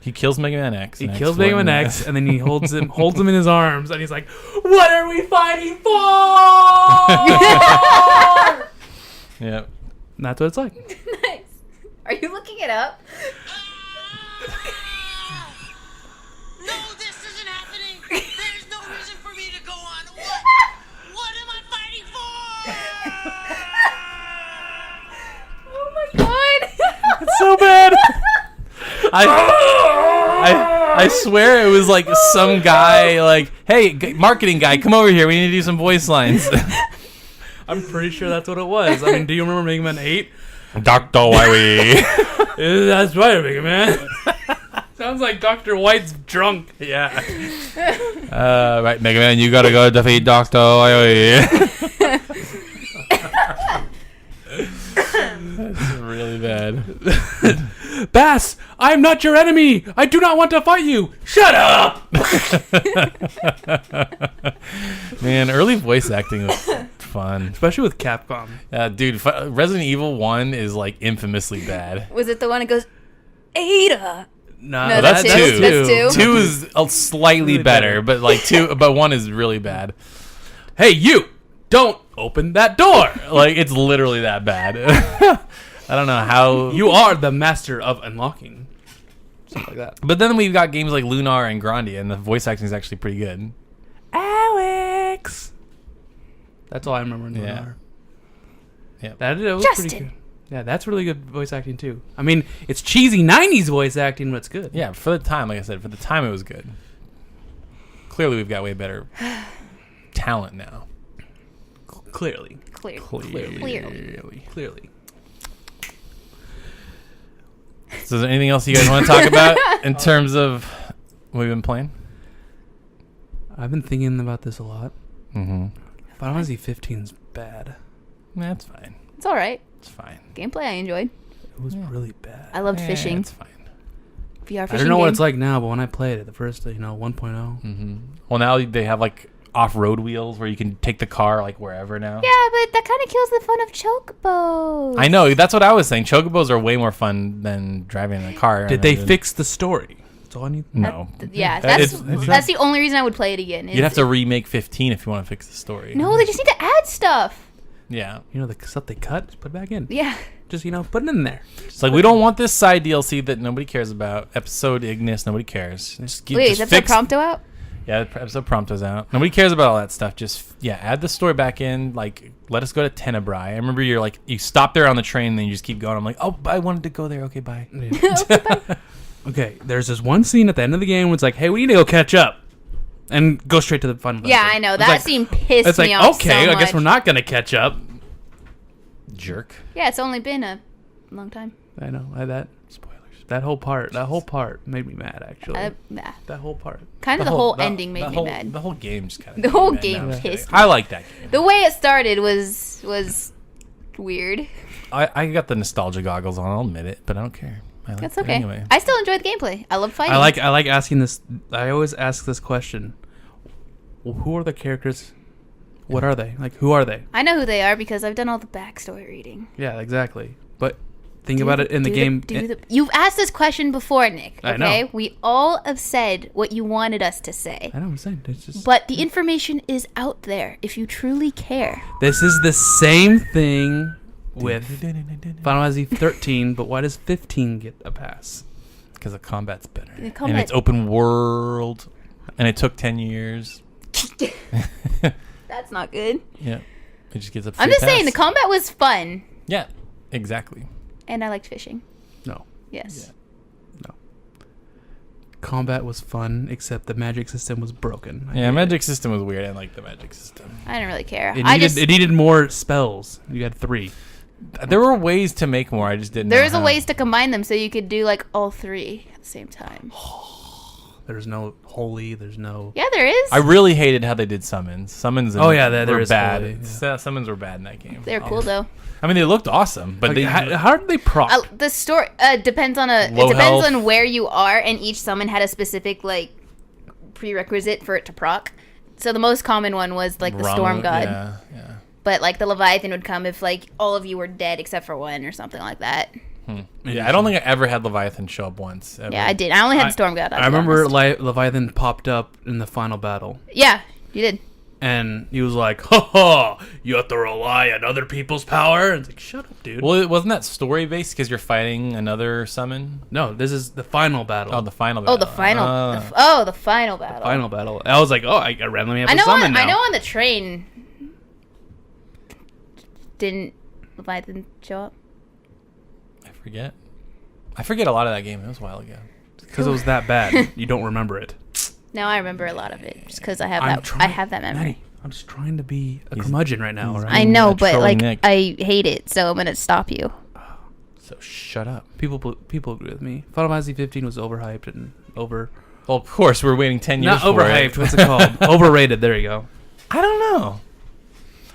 he kills Mega Man X. He kills Mega Man X, and then he holds him in his arms, and he's like, "What are we fighting for?" Yep. And that's what it's like. Nice. Are you looking it up? No, this isn't happening. There's no reason for me to go on. What am I fighting for? Oh my god. It's so bad. I swear it was like some guy like, hey, marketing guy, come over here. We need to do some voice lines. I'm pretty sure that's what it was. I mean, do you remember Mega Man 8? Dr. Wily. That's right, Mega Man. Sounds like Dr. White's drunk. Yeah. Right, Mega Man, you gotta go defeat Dr. Wily. That's really bad. Bass, I am not your enemy. I do not want to fight you. Shut up. Man, early voice acting was fun. Especially with Capcom. Dude, Resident Evil 1 is like infamously bad. Was it the one that goes, Ada? No, that's 2. That's 2. 2 is slightly really better, but like 1 is really bad. Hey, you! Don't open that door! Like, it's literally that bad. I don't know how... You are the master of unlocking. Something like that. But then we've got games like Lunar and Grandia, and the voice acting is actually pretty good. Alex! That's all I remember in Lunar. Yeah. That was Justin. pretty good. Yeah, that's really good voice acting, too. I mean, it's cheesy 90s voice acting, but it's good. Yeah, for the time, like I said, for the time it was good. Clearly, we've got way better talent now. Clearly. So is there anything else you guys want to talk about in terms of what we've been playing? I've been thinking about this a lot. Mm-hmm. Final Fantasy 15's bad. That's fine. It's all right. It's fine. Gameplay I enjoyed. It was really bad. I loved fishing. It's fine. VR fishing I don't know what game. it's like now, but when I played it, the first, 1.0. Mm-hmm. Well, now they have like off-road wheels where you can take the car like wherever now. Yeah, but that kind of kills the fun of chocobos. I know, that's what I was saying. Chocobos are way more fun than driving a car. Did they fix the story? That's all I need. No. That's the only reason I would play it again. You'd have to remake 15 if you want to fix the story. No, they just need to add stuff. Yeah. You know, the stuff they cut, just put it back in. Yeah. Just, put it in there. It's like, we don't want this side DLC that nobody cares about. Episode Ignis, nobody cares. Wait, is episode Prompto out? Yeah, episode Prompto's out. Nobody cares about all that stuff. Just, add the story back in. Like, let us go to Tenebrae. I remember you stop there on the train, and then you just keep going. I'm like, oh, I wanted to go there. Okay, bye. Yeah. Okay, there's this one scene at the end of the game where it's like, hey, we need to go catch up. And go straight to the final. Yeah, I know. That scene pissed me off so okay, much. I guess we're not going to catch up. Jerk. Yeah, it's only been a long time. I know. Spoilers. That whole part made me mad, actually. Yeah. That whole part. Kind of the whole ending made me mad. The whole game just kind of. The whole game pissed me. I like that game. The way it started was weird. I got the nostalgia goggles on. I'll admit it, but I don't care. That's okay. Anyway. I still enjoy the gameplay. I love fighting. I like asking this. I always ask this question. Well, who are the characters? What are they? Like, who are they? I know who they are because I've done all the backstory reading. Yeah, exactly. But think about it in the game. You've asked this question before, Nick. Okay? I know. We all have said what you wanted us to say. I know what I'm saying. It's just, but the information is out there if you truly care. This is the same thing with Final Fantasy 13, but why does 15 get a pass? Because the combat's better. And it's open world, and it took 10 years. That's not good. Yeah. It just gets up. I'm just saying, the combat was fun. Yeah, exactly. And I liked fishing. No. Yes. Yeah. No. Combat was fun, except the magic system was broken. Magic system was weird. I liked the magic system. I didn't really care. It needed more spells. You had 3. There were ways to make more. I just didn't know There's how. a ways to combine them so you could do like all 3 at the same time. There's no holy. There's no. Yeah, there is. I really hated how they did summons. Summons. There is bad. holy, yeah. Summons were bad in that game. They're cool though. I mean, they looked awesome, but how did they proc? The story depends on on where you are, and each summon had a specific like prerequisite for it to proc. So the most common one was like the Storm God. Yeah. But like the Leviathan would come if like all of you were dead except for one or something like that. Yeah, I don't think I ever had Leviathan show up once. Ever. Yeah, I did. I only had Storm God. I remember Leviathan popped up in the final battle. Yeah, you did. And he was like, "Ha ha! You have to rely on other people's power." And it's like, shut up, dude. Well, wasn't that story based because you're fighting another summon? No, this is the final battle. Oh, the final battle. Oh, the final. The final battle. The final battle. I was like, oh, I randomly have a summon now. I know on the train. Didn't Leviathan show up? I forget a lot of that game. It was a while ago. Because it was that bad. You don't remember it. No, I remember a lot of it just because I have that memory. Maddie, I'm just trying to be a curmudgeon right now. Right? I know, but like Nick. I hate it, so I'm gonna stop you. So shut up. People agree with me. Final Fantasy 15 was overhyped and over. Well, of course, we're waiting 10 years. Not overhyped. What's it called? Overrated. There you go. I don't know.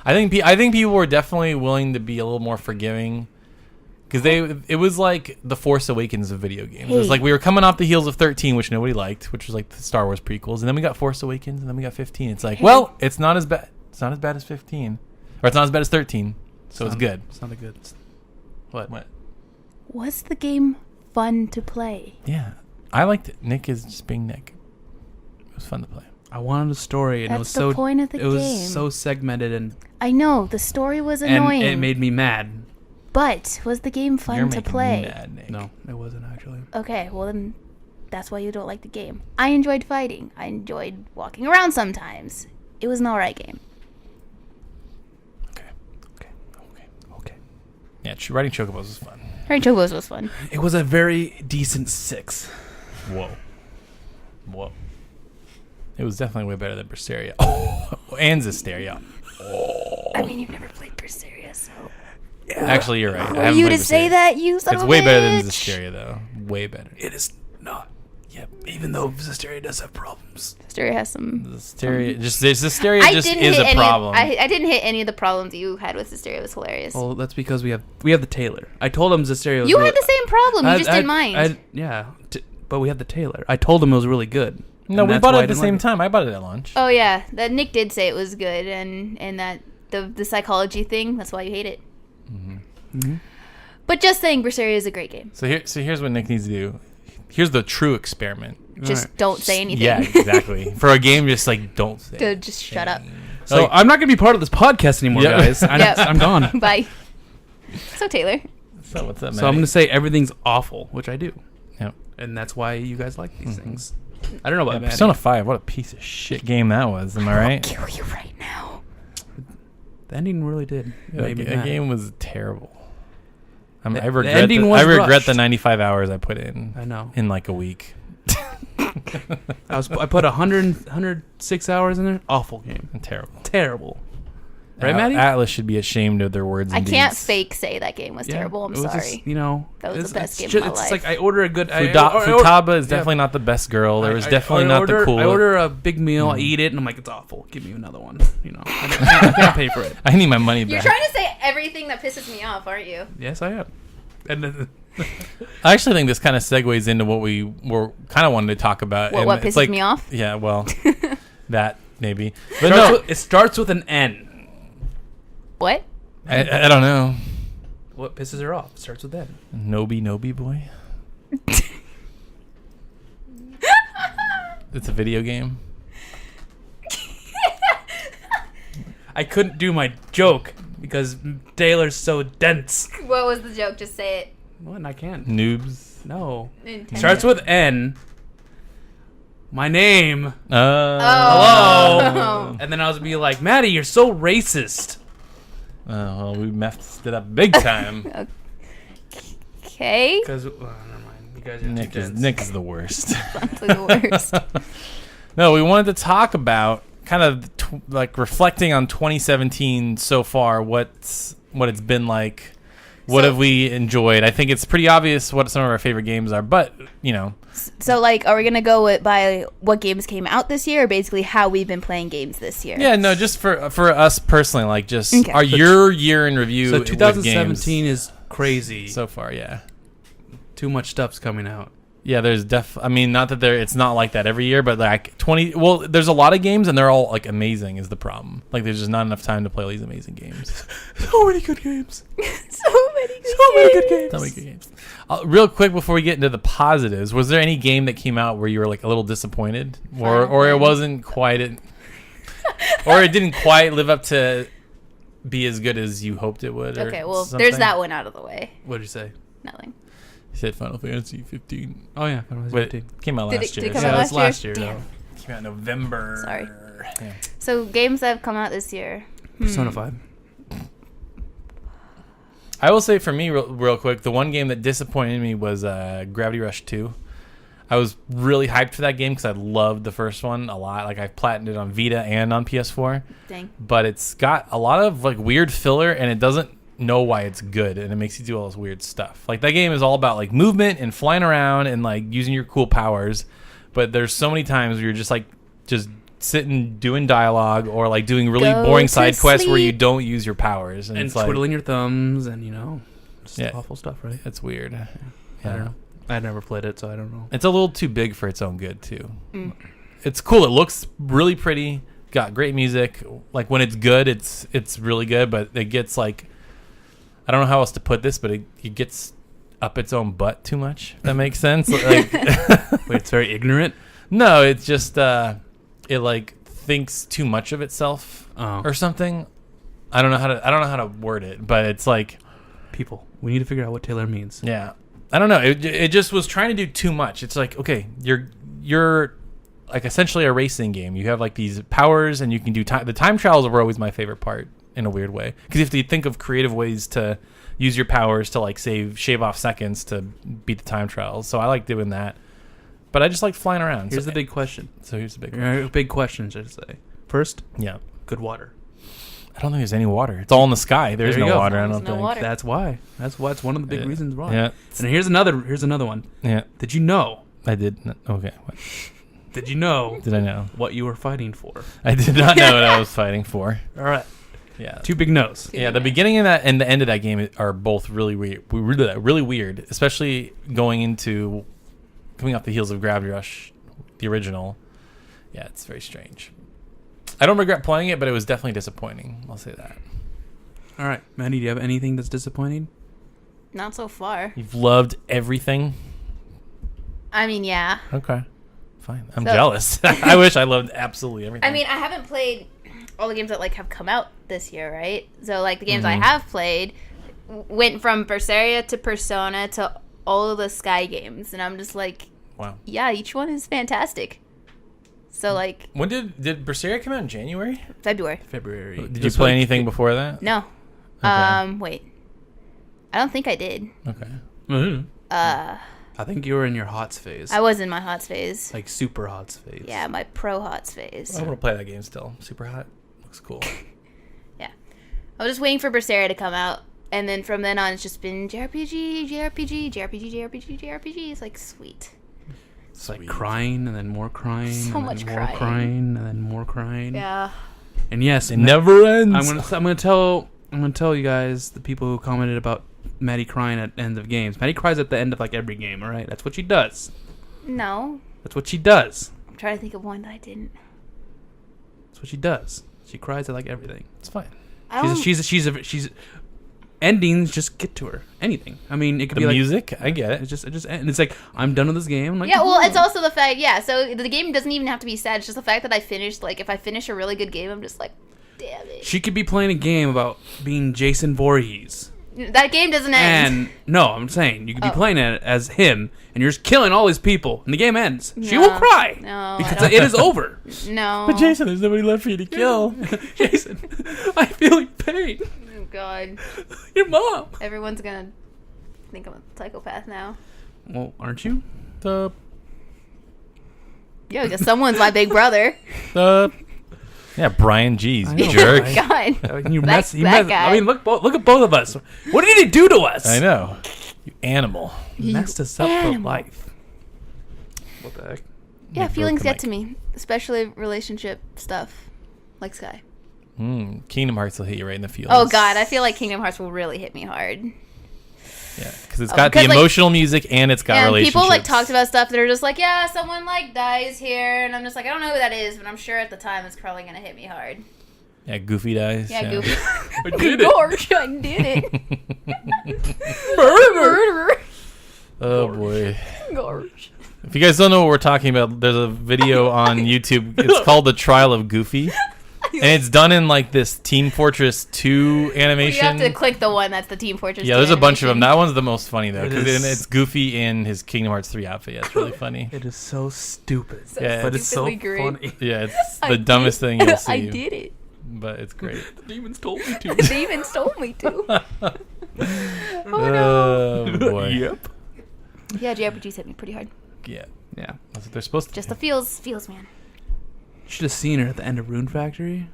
I think people were definitely willing to be a little more forgiving. Because it was like the Force Awakens of video games. It was like we were coming off the heels of 13, which nobody liked, which was like the Star Wars prequels, and then we got Force Awakens, and then we got 15. It's like, well, it's not as bad. It's not as bad as 15, or it's not as bad as 13. So it's good. It's not a good. What? Was the game fun to play? Yeah, I liked it. Nick is just being Nick. It was fun to play. I wanted a story, and That's it was the so point of the it was game. so segmented, and I know the story was annoying. and it made me mad. But was the game fun to play? Me mad, Nick. No, it wasn't actually. Okay, well then that's why you don't like the game. I enjoyed fighting. I enjoyed walking around sometimes. It was an alright game. Okay. Yeah, writing Chocobos was fun. Writing Chocobos was fun. It was a very decent 6. Whoa. It was definitely way better than Berseria. Oh, and Zestiria. I mean, you've never played Berseria, so... Yeah. Actually, you're right. For you to say that, you son of a It's way better than bitch. Zestiria, though. Way better. It is not. Yeah, even though Zestiria does have problems. Zestiria has some... Zestiria just is a problem. I didn't hit any of the problems you had with Zestiria. It was hilarious. Well, that's because we have the Tailor. I told him Zestiria was You had the same problem. You just didn't mind. But we had the Tailor. I told him it was really good. No, And we that's bought why it I at the didn't same like time. I bought it at launch. Oh yeah, that Nick did say it was good, and that the psychology thing. That's why you hate it. But just saying, Berseria is a great game. So here's what Nick needs to do. Here's the true experiment. Just don't say anything. Yeah, exactly. For a game, just like don't say. Just shut up. So Like- I'm not going to be part of this podcast anymore, Yeah. guys. Yep. I'm gone. Bye. So Taylor, So what's up, So I'm going to say everything's awful, which I do. Yep. And that's why you guys like these things. I don't know about Yeah, Maddie. Persona 5, what a piece of shit game that was. Am I right? kill you right now. The ending really did. That make me mad. game was terrible. I The regret ending the, was I regret rushed. the 95 hours I put in I know. in like a week. I put 106 hours in there. Awful game. Terrible. Terrible. Right, Maddie? Atlas should be ashamed of their words I and can't deeds. fake say that game was Yeah, terrible. I'm it was sorry. just, you know, That was the best game ju- of my it's life. like I order a good. Futaba is definitely not the best girl. There was definitely not the cool. I order a big meal. I eat it, and I'm like, it's awful. Give me another one. You know, I can't pay for it. I need my money You're back. trying to say everything that pisses me off, aren't you? Yes, I am. And then, I actually think this kind of segues into what we were kind of wanted to talk about. What and it's pisses me off? Yeah, well, that maybe. But no, it starts with an N. What? I don't know. What pisses her off? Starts with N. Nobi boy. It's a video game. I couldn't do my joke because Taylor's so dense. What was the joke? Just say it. What? And I can't. Noobs. No. Nintendo. Starts with N. My name. Oh. Hello. And then I was be like, Maddie, you're so racist. Oh, well, we messed it up big time. Okay. Because, never mind. You guys are Nick too is dense. the worst. That's the worst. No, we wanted to talk about kind of like reflecting on 2017 so far. What it's been like. What So- have we enjoyed? I think it's pretty obvious what some of our favorite games are, but you know, So, like, are we gonna go by what games came out this year, or basically how we've been playing games this year? yeah, no, just for us personally, like just Okay. your year in review. So with 2017 games is crazy. so far, yeah. Too much stuff's coming out. Yeah, there's I mean, not that it's not like that every year, but like 20. Well, there's a lot of games, and they're all like amazing. Is the problem? Like, there's just not enough time to play all these amazing games. So many good games. So many good games. So many good games. Real quick before we get into the positives, was there any game that came out where you were like a little disappointed, or it wasn't quite or it didn't quite live up to be as good as you hoped it would? Or Okay, well, something? there's that one out of the way. What did you say? Nothing. You said Final Fantasy 15. Oh, yeah. Final Fantasy Wait, 15. came out Did last it year. come Yeah, out that's last last year. year? though. Came out in November. Sorry. Yeah. So, games that have come out this year. Persona 5. I will say for me, real quick, the one game that disappointed me was Gravity Rush 2. I was really hyped for that game because I loved the first one a lot. Like, I've platinumed it on Vita and on PS4. Dang. But it's got a lot of like weird filler, and it doesn't know why it's good, and it makes you do all this weird stuff. Like, that game is all about like movement and flying around and like using your cool powers. But there's so many times where you're just sitting doing dialogue or like doing really Go boring to side quests where you sleep. don't use your powers, And it's like, twiddling your thumbs and, you know, just Yeah. awful stuff, right? it's weird. I don't know. I never played it, so I don't know. It's a little too big for its own good too. It's cool. It looks really pretty. Got great music. Like, when it's good, it's really good. But it gets like, I don't know how else to put this, but it gets up its own butt too much. If that makes sense. Like, Wait, it's very ignorant? no, it's just it like thinks too much of itself Oh. or something. I don't know how to word it, but it's like, People, we need to figure out what Taylor means. yeah, I don't know. It just was trying to do too much. It's like, okay, you're like essentially a racing game. You have like these powers, and you can do time. The time trials were always my favorite part in a weird way, because you have to think of creative ways to use your powers to like shave off seconds to beat the time trials. So I like doing that, but I just like flying around. Here's the big question. So here's the big one. Big question, should I say. First, Yeah, good water. I don't think there's any water. It's all in the sky. There's There you no go. water. I There's don't no think. water. That's why. That's one of the big Yeah. reasons why. Yeah, And here's another one. yeah. Did you know? I did. Okay, what Did you know did I know? what you were fighting for? I did not know what I was fighting for. All right. Yeah. Two big no's. Yeah, the beginning of that and the end of that game are both really weird. Really weird, especially coming off the heels of Gravity Rush, the original. Yeah, it's very strange. I don't regret playing it, but it was definitely disappointing. I'll say that. All right, Maddie, do you have anything that's disappointing? Not so far. You've loved everything? I mean, yeah. Okay. Fine. I'm So- jealous. I wish I loved absolutely everything. I mean, I haven't played all the games that like have come out this year, right? So like the games I have played went from Berseria to Persona to all of the Sky games, and I'm just like, wow. yeah, each one is fantastic. So like When did Berseria come out in January? February. February. Did you play anything before that? No. Okay. Wait. I don't think I did. Okay. Mhm. I think you were in your HOTS phase. I was in my HOTS phase. Like super HOTS phase. Yeah, my pro HOTS phase. I want to play that game still. Super hot. Looks cool. Yeah. I was just waiting for Berseria to come out. And then from then on, it's just been JRPG. It's like, sweet. It's like crying and then more crying. So and much then more crying. crying and then more crying. Yeah. And yes, It never ends. I'm gonna tell you guys, the people who commented about Maddie crying at end of games. Maddie cries at the end of like every game. All right, that's what she does. No. That's what she does. I'm trying to think of one that I didn't. That's what she does. She cries at like everything. It's fine. She's endings just get to her. Anything. I mean, it could The be like music, I get It's it. just and it's like I'm done with this game. I'm like, Yeah, well, it's also the fact, so the game doesn't even have to be sad. It's just the fact that I finished, like, if I finish a really good game, I'm just like, damn it. she could be playing a game about being Jason Voorhees. That game doesn't end. And no, I'm saying you could be Oh. playing it as him, and you're just killing all these people, and the game ends. She No. will cry No, because I don't- it is over. No. But Jason, there's nobody left for you to kill. Jason, I feel your pain. Oh, God. Your mom. Everyone's gonna think I'm a psychopath now. Well, aren't you? the Yeah, because someone's my big brother. Yeah, Brian G's I know, jerk. Brian. God. You That- mess. You that mess. guy. I mean, look at both of us. What did he do to us? I know. You animal. He messed us up for animal. life. What the heck? Yeah, You broke feelings the get mic. to me, especially relationship stuff, like Sky. Kingdom Hearts will hit you right in the feels. Oh God, I feel like Kingdom Hearts will really hit me hard. Yeah, because it's got the 'cause, like- emotional music and it's got And relationships. people like talked about stuff that are just like, yeah, someone like dies here, and I'm just like, I don't know who that is, but I'm sure at the time it's probably gonna hit me hard. Yeah, Goofy dies. Yeah, Goofy. I did it. Gorge, I did it. Murderer. Oh boy. Gorge. If you guys don't know what we're talking about, there's a video on YouTube. It's called The Trial of Goofy. And it's done in like this Team Fortress 2 You animation. have to click the one that's the Team Fortress. Yeah, 2 there's a bunch of them. animation. That one's the most funny though, It because is. it's Goofy in his Kingdom Hearts 3 outfit. Yeah, it's really funny. It is so stupid. So Yeah, but it's so stupidly great. funny. Yeah, it's I the dumbest did- thing you'll see. I did it. But it's great. The demons told me to. They even told me to. Oh boy. Yep. Yeah, JRPGs hit me pretty hard. Yeah, Yeah. that's what they're supposed to Just do. the feels, man. Should have seen her at the end of Rune Factory.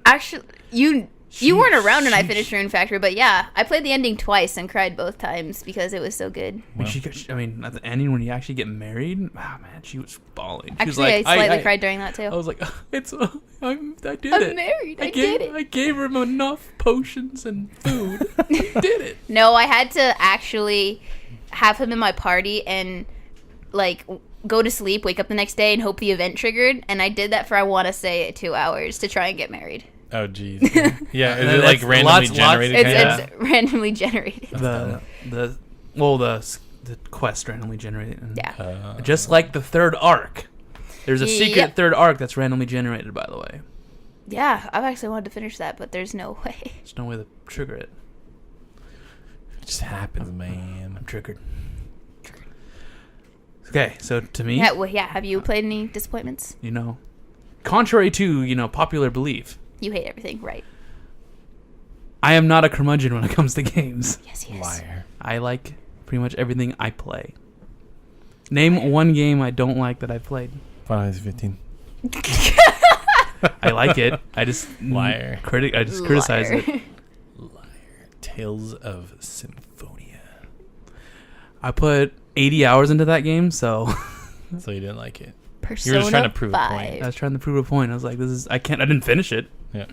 Actually, you weren't around when I she- finished Rune Factory, but yeah, I played the ending twice and cried both times because it was so good. When I mean, at the ending when you actually get married, oh man, she was bawling. She was Actually, like, I slightly cried during that too. I was like, I did I'm it. married. I did it. I gave her enough potions and food. She did it. No, I had to actually have him in my party and like go to sleep, wake up the next day, and hope the event triggered. And I did that for, I want to say, 2 hours to try and get married. Oh jeez. Yeah, is it That's like randomly lots- generated? It's, kinda? it's randomly generated. The quest randomly generated. And Yeah. just like the third arc. There's a secret Yep. third arc that's randomly generated, by the way. Yeah, I've actually wanted to finish that, but there's no way. There's no way to trigger it. It just happens, man. I'm triggered. Okay, so to me, Yeah, well, yeah. Have you played any disappointments? contrary to, popular belief, You hate everything, right? I am not a curmudgeon when it comes to games. Yes, yes. Liar. I like pretty much everything I play. Name one game I don't like that I've played. Final Fantasy 15. I like it. I just Liar. I just criticize Liar. it. Liar. Tales of Symphonia. I put 80 hours into that game, so So you didn't like it. Persona You're just trying to prove a 5. point. I was trying to prove a point. I was like, I didn't finish it. Yeah.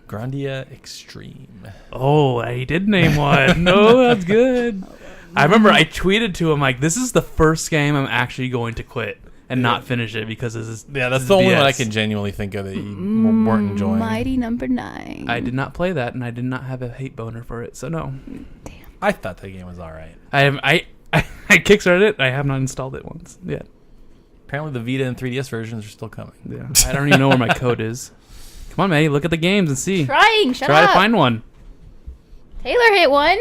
Grandia Extreme. Oh, he did name one. No, that's good. I remember I tweeted to him like, "This is the first game I'm actually going to quit." and not finish it because this is that's the only one I can genuinely think of that you weren't enjoying. Mighty Number 9. I did not play that, and I did not have a hate boner for it, so no. Damn. I thought that game was all right. I kickstarted it. I have not installed it once yet. Apparently, the Vita and 3DS versions are still coming. Yeah, I don't even know where my code is. Come on, Maddie, look at the games and see. Try to find one. Taylor hit one.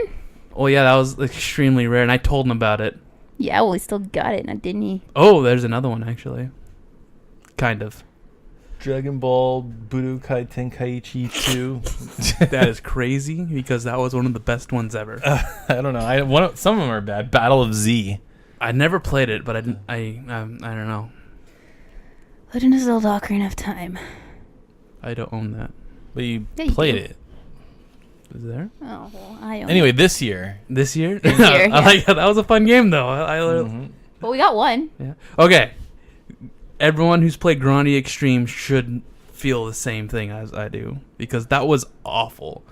Oh yeah, that was extremely rare, and I told him about it. Yeah, well, he still got it, now didn't he? Oh, there's another one actually. Kind of. Dragon Ball Budokai Tenkaichi 2. That is crazy because that was one of the best ones ever. I don't know. Some of them are bad. Battle of Z. I never played it, but I don't know. Legend of Zelda Ocarina of Time. I don't own that. But you Yeah, played you do. it. Is there? Oh, well, I own Anyway, this year. This year? This year, yeah. I like that. That was a fun game though. I Well, we got one. Yeah. Okay. Everyone who's played Grandia Extreme should feel the same thing as I do because that was awful.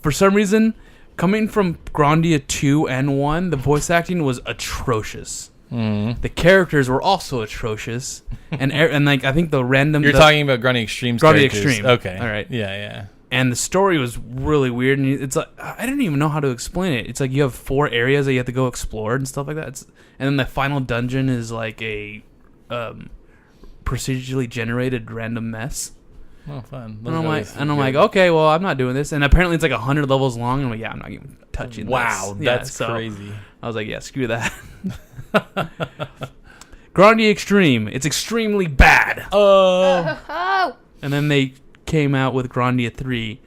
For some reason, coming from Grandia 2 and 1, the voice acting was atrocious. The characters were also atrocious, and like I think the random. You're talking about Grandia Extreme's Grandia characters. Extreme. Okay. All right. Yeah. And the story was really weird, and it's like I don't even know how to explain it. It's like you have 4 areas that you have to go explore and stuff like that. And then the final dungeon is like a procedurally generated random mess. Oh, fun. And I'm like, okay, well, I'm not doing this. And apparently it's like 100 levels long. And I'm like, yeah, I'm not even touching wow, this. that's Yeah, so crazy. I was like, yeah, screw that. Grandia Extreme. It's extremely bad. Oh! And then they came out with Grandia 3,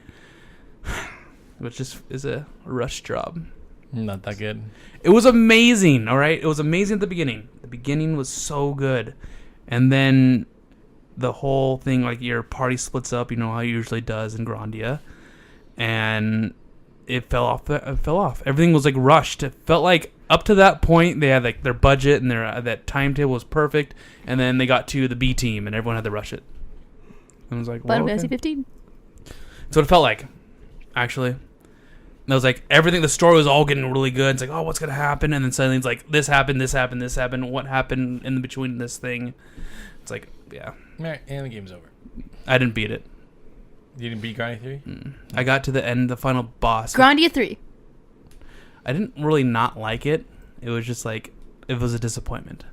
which is a rush job. Not that good. It was amazing, all right? It was amazing at the beginning. The beginning was so good. And then the whole thing, like your party splits up, you know how it usually does in Grandia. And it fell off. Everything was like rushed. It felt like up to that point they had like their budget and their that timetable was perfect. And then they got to the B team and everyone had to rush it. And I was like, well, Final okay. Fantasy 15. So it felt like, actually. And I was like, everything, the story was all getting really good. It's like, oh, what's going to happen? And then suddenly it's like, this happened. What happened in between this thing? It's like, yeah. And the game's over. I didn't beat it. You didn't beat Grandia 3? I got to the end, the final boss. Grandia 3. I didn't really not like it. It was just like, it was a disappointment.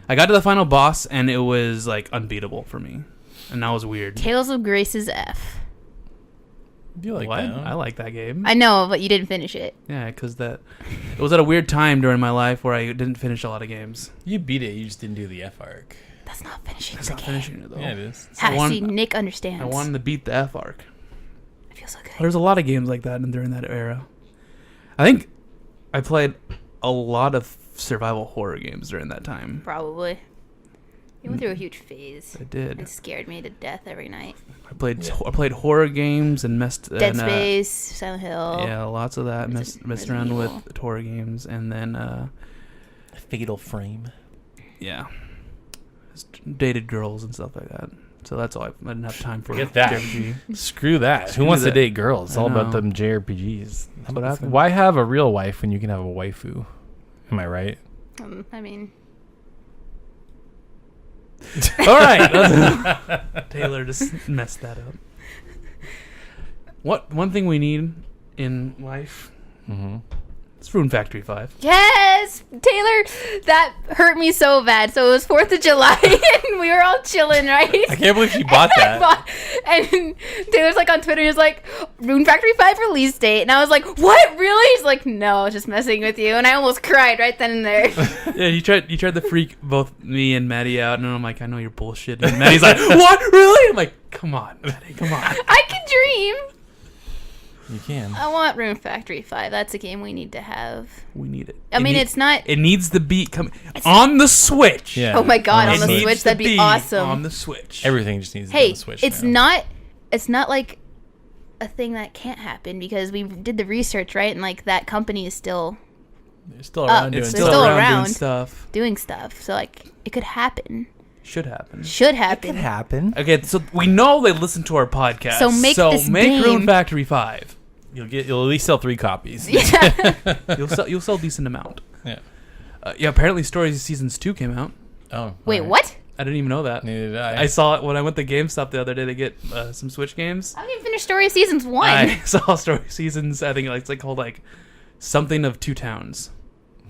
I got to the final boss, and it was like unbeatable for me. And that was weird. Tales of Grace's F. You like What? that? I like that game. I know, but you didn't finish it. Yeah, because it was at a weird time during my life where I didn't finish a lot of games. You beat it. You just didn't do the F arc. That's not finishing It's the not game. finishing it though. Yeah, it is. See, Nick understands. I wanted to beat the F arc. I feel so good. There's a lot of games like that during that era. I think I played a lot of survival horror games during that time. Probably. You went through a huge phase. I did. It scared me to death every night. I played horror games and messed Dead Space, Silent Hill. Yeah, lots of that. Messed around Evil. with horror games, and then Fatal Frame. yeah, just dated girls and stuff like that. So that's all. I didn't have time for Forget that. JRPG. Screw that. Screw Who wants that. to date girls? It's I all about know. them JRPGs. That's what happened. Why have a real wife when you can have a waifu? Am I right? I mean, All right, Taylor just messed that up. One thing we need in life? It's Rune Factory 5. yes, Taylor, that hurt me so bad. So it was 4th of July, and we were all chilling, right? I can't believe she bought that. And Taylor's like on Twitter, he's like, Rune Factory 5 release date. And I was like, what, really? He's like, no, just messing with you. And I almost cried right then and there. Yeah, you tried to freak both me and Maddie out, and I'm like, I know you're bullshit. And Maddie's like, what, really? I'm like, come on, Maddie, come on. I can dream. You can. I want Rune Factory 5. That's a game we need to have. We need it. I mean, it's not... It needs the beat coming on the Switch. Yeah. Oh my god, on It the needs Switch, to that'd be awesome. On the Switch. Everything just needs to be on Hey, the Switch it's now. not like a thing that can't happen because we did the research, right? And like that company is still They're still around doing It's They're stuff. still still around around. doing stuff. doing stuff. So like it could happen. Should happen. Should happen. happen. Okay, so we know they listen to our podcast. So make this game. Rune Factory 5. You'll at least sell 3 copies. Yeah. You'll sell a decent amount. Yeah. Yeah, apparently Stories Seasons 2 came out. Oh, Wait, alright. what? I didn't even know that. Neither did I. I saw it when I went to GameStop the other day to get some Switch games. I haven't even finished Story of Seasons 1. I saw Story Seasons. I think it's like called like something of Two Towns.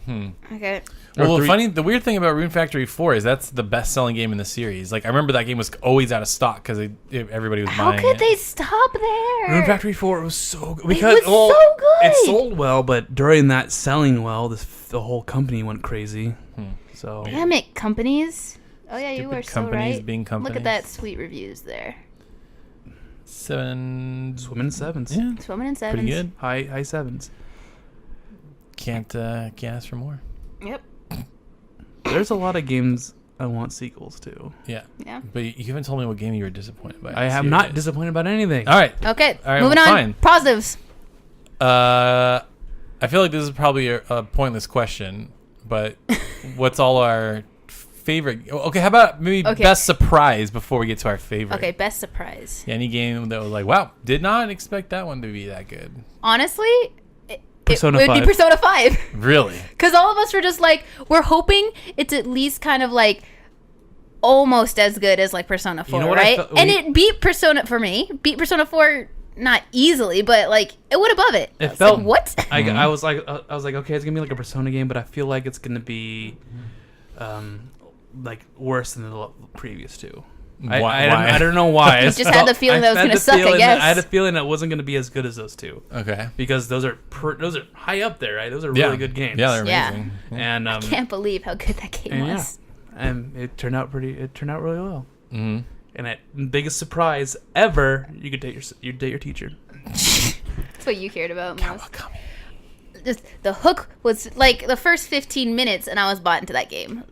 Okay. Well, Or three- the weird thing about Rune Factory 4 is that's the best-selling game in the series. Like, I remember that game was always out of stock because everybody was How buying could it. they stop there? Rune Factory 4 was so good. was so good. It sold well, but during that selling well, the whole company went crazy. So Damn it, companies. Oh, yeah, you Stupid are so companies right. being Look companies. at that sweet reviews there. 7. swimming in sevens. Yeah, Swimming in sevens. pretty good. High sevens. Can't ask for more. Yep. There's a lot of games I want sequels to. Yeah. Yeah. But you haven't told me what game you were disappointed by. I am Serious. not disappointed about anything. All right. Okay, All right, moving well, on. fine. Positives. I feel like this is probably a pointless question, but what's all our favorite? Okay, how about maybe Okay. best surprise before we get to our favorite? Okay, best surprise. Yeah, any game that was like, wow, did not expect that one to be that good. Honestly, Persona it would be 5. Persona 5. Really? Because all of us were just like, we're hoping it's at least kind of like almost as good as like Persona 4, know what I right? felt- And it beat Persona, for me, beat Persona 4 not easily, but like it went above it. It I was felt- like, what? I was like, okay, it's gonna be like a Persona game, but I feel like it's gonna be, like worse than the previous two. Why? I don't know why. You just had the feeling that it was gonna suck, I guess. I had a feeling that it wasn't gonna be as good as those two Okay. because those are high up there, right? Those are really good games. Yeah, they're Yeah. amazing. And I can't believe how good that game and, was. and it turned out really well. Mm-hmm. And biggest surprise ever, you could date your teacher. That's what you cared about most. Just the hook was like the first 15 minutes, and I was bought into that game.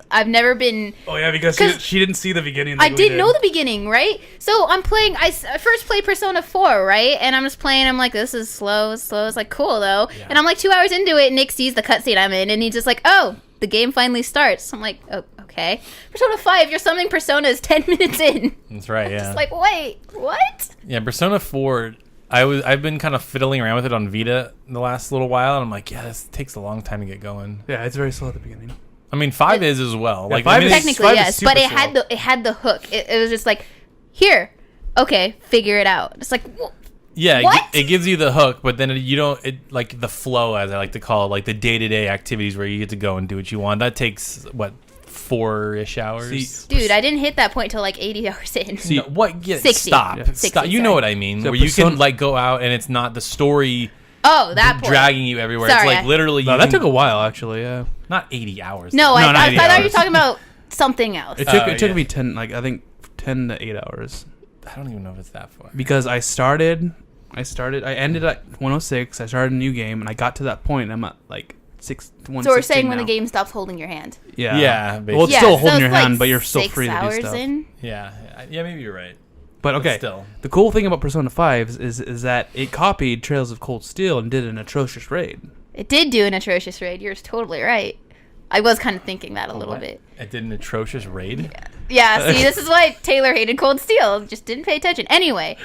I've never been. Oh yeah, because 'Cause she didn't see the beginning. I like we didn't did. know the beginning, right? So I'm playing. I first played Persona 4, right? And I'm just playing. I'm like, this is slow. It's like cool though. Yeah. And I'm like 2 hours into it. Nick sees the cutscene I'm in, and he's just like, oh, the game finally starts. I'm like, oh, okay. Persona 5, your summoning Persona is 10 minutes in. That's right. Yeah. Just like, wait, what? Yeah, Persona 4. I've been kind of fiddling around with it on Vita the last little while, and I'm like, yeah, this takes a long time to get going. Yeah, it's very slow at the beginning. I mean, 5 is as well. Yeah, Like, 5 I mean, is- it's- Technically, 5 is yes, super but slow. it had the hook. It was just like, here, okay, figure it out. It's like, yeah, What? it gives you the hook, but then you don't. It like the flow, as I like to call it, like the day-to-day activities where you get to go and do what you want. That takes what 4-ish hours. See, dude, I didn't hit that point till like 80 hours in. See, No, what? Yeah, 60. stop. Yeah. Stop. 60, You know sorry. what I mean? So where you Persona- can like go out and it's not the story Oh, that point. dragging you everywhere. Sorry, it's like I- literally. no, you that can- took a while actually. Yeah, not 80 hours. No, though. No, I not thought 80 you were hours. talking about something else. it took yeah. me 10 10 to 8 hours I don't even know if it's that far. because I ended at 106. I started a new game and I got to that point. I'm at like 116 So we're saying when now. the game stops holding your hand. Yeah, Yeah, Well, it's Yeah, still so holding your it's like hand, but you're still 6 free to do hours stuff. in. Yeah, maybe you're right. But okay, still. the cool thing about Persona 5 is that it copied Trails of Cold Steel and did an atrocious raid. It did do an atrocious raid. You're totally right. I was kind of thinking that a little What? bit. It did an atrocious raid. Yeah, see, this is why Taylor hated Cold Steel. Just didn't pay attention. Anyway,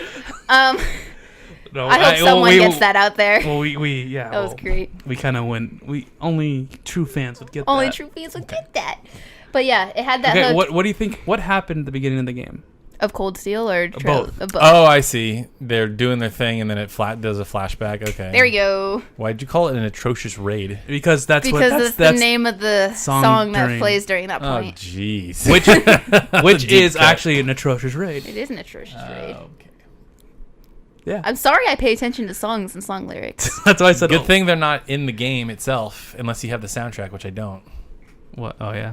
No, I hope someone gets that out there. Well, yeah, That was great. We kind of went. Only true fans would get Only that. true fans would get that. But yeah, it had that Okay, hook what do you think? What happened at the beginning of the game? of Cold Steel or Both. both. Oh, I see. They're doing their thing, and then it does a flashback. Okay. There we go. Why'd you call it an atrocious raid? Because that's Because what that's that's the name of the song that during- plays during that Oh, point. jeez. which deep is cut. actually an atrocious raid. It is an atrocious raid. Okay. Yeah, I'm sorry I pay attention to songs and song lyrics. that's why I said. Good thing they're not in the game itself, unless you have the soundtrack, which I don't. What? Oh yeah,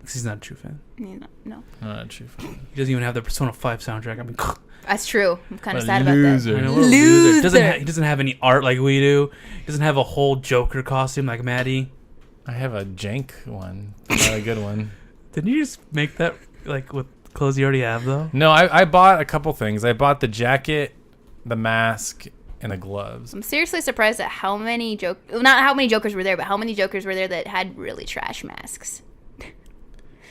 'cause he's not a true fan. No. Not true. He doesn't even have the Persona 5 soundtrack. I mean, That's true. I'm kind What of a sad about that. loser. I know, what a loser. Loser. He doesn't have any art like we do. He doesn't have a whole Joker costume like Maddie. I have a jank one, not a good one. Didn't you just make that like with clothes you already have though? No, I bought a couple things. I bought the jacket, the mask, and the gloves. I'm seriously surprised at how many not how many Jokers were there, but how many Jokers were there that had really trash masks.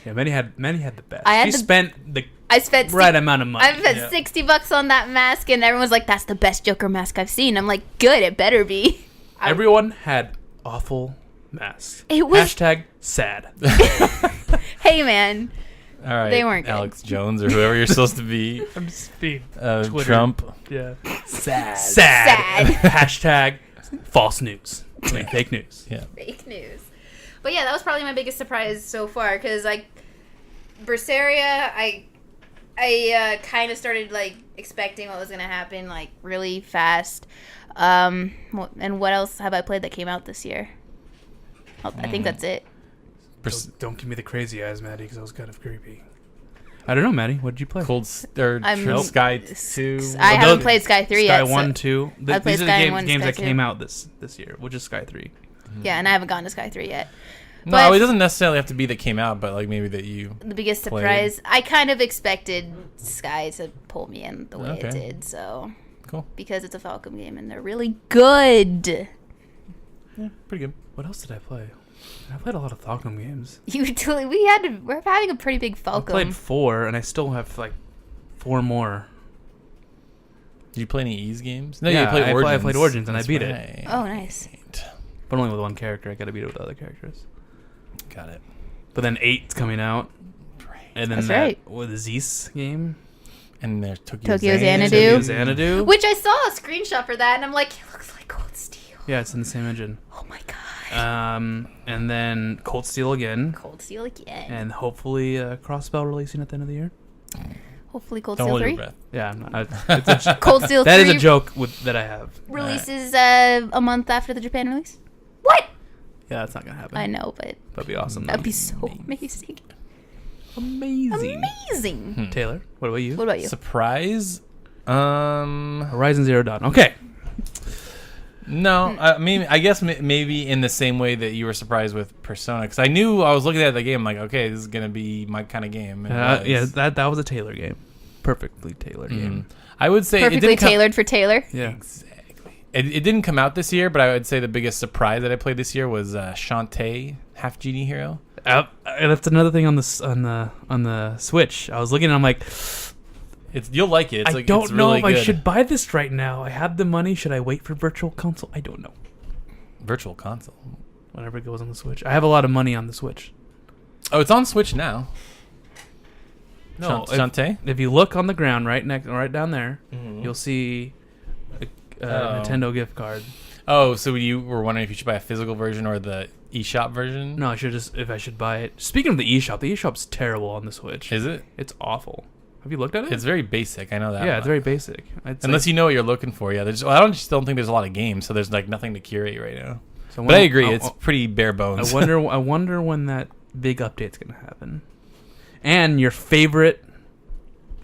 Yeah, many had the best. I had She the- spent the I spent right amount of money. I spent Yeah. $60 on that mask, and everyone's like, "That's the best Joker mask I've seen." I'm like, "Good, it better be." Everyone had awful Masked. It was- Hashtag sad. Hey, man. All right, They weren't good. Alex Jones or whoever you're supposed to be. I'm just being Trump. Yeah. Sad. Sad. Hashtag false news. Like fake news. Yeah. Fake news. But yeah, that was probably my biggest surprise so far because Berseria, I kind of started like expecting what was gonna happen like really fast. And what else have I played that came out this year? I think that's it. Don't give me the crazy eyes, Maddie, because that was kind of creepy. I don't know, Maddie. What did you play? Sky 2. I haven't played Sky 3 yet. Sky 1, 2. I played These are Sky the 1, games Sky that 2. came out this year, which is Sky 3. Yeah, and I haven't gone to Sky 3 yet. No, But it doesn't necessarily have to be that came out, but like maybe that you. the biggest played. surprise, I kind of expected Sky to pull me in the way it Okay. did, so. Cool. Because it's a Falcom game and they're really good. Yeah, pretty good. What else did I play? I played a lot of Falcom games. We're having a pretty big I Falcom. played 4, and I still have like 4 more. Did you play any Ease games? No, Yeah, you played Origins. I played Origins, and I That's beat it. right. Oh, nice. But only with one character. I got to beat it with other characters. Got it. But then 8's coming out. Right. And then That's right. with the Zeus game. And there's Tokyo Xanadu. Xanadu. Which I saw a screenshot for that and I'm like, it looks like Cold Steel. Yeah, it's in the same engine. Oh my god. And then Cold Steel again. Cold Steel again. And hopefully Crossbell releasing at the end of the year. Hopefully Cold Don't Steel hold your 3. breath. Yeah, it's a, Cold Steel 3 that is a joke that I have. releases a month after the Japan release. What? Yeah, that's not gonna happen. I know, but That'd be awesome. that'd be so amazing. amazing. Amazing. Taylor, what about you? What about you? Surprise? Horizon Zero Dawn. Okay. No, I mean, I guess maybe in the same way that you were surprised with Persona, because I knew I was looking at the game like, okay, this is gonna be my kind of game. And it was. Yeah, that was a Taylor game. Perfectly tailored game. I would say it Perfectly didn't tailored for Taylor. Yeah. Exactly. It didn't come out this year, but I would say the biggest surprise that I played this year was Shantae, Half Genie Hero. That's another thing on the Switch. I was looking and I'm like, You'll like it. I don't know if I should buy this right now. I have the money. Should I wait for Virtual Console? I don't know. Virtual Console. Whenever it goes on the Switch. I have a lot of money on the Switch. Oh, it's on Switch now. No, Shantae? if you look on the ground right down there, Mm-hmm. you'll see a Nintendo gift card. Oh, so you were wondering if you should buy a physical version or the eShop version? No, if I should buy it. Speaking of the eShop's terrible on the Switch. Is it? It's awful. Have you looked at it? It's very basic. I know that. Yeah, it's very basic. Unless you know what you're looking for. Yeah, I just don't think there's a lot of games, so there's like nothing to curate right now. So But I agree, it's pretty bare bones. I wonder when that big update's gonna happen. And your favorite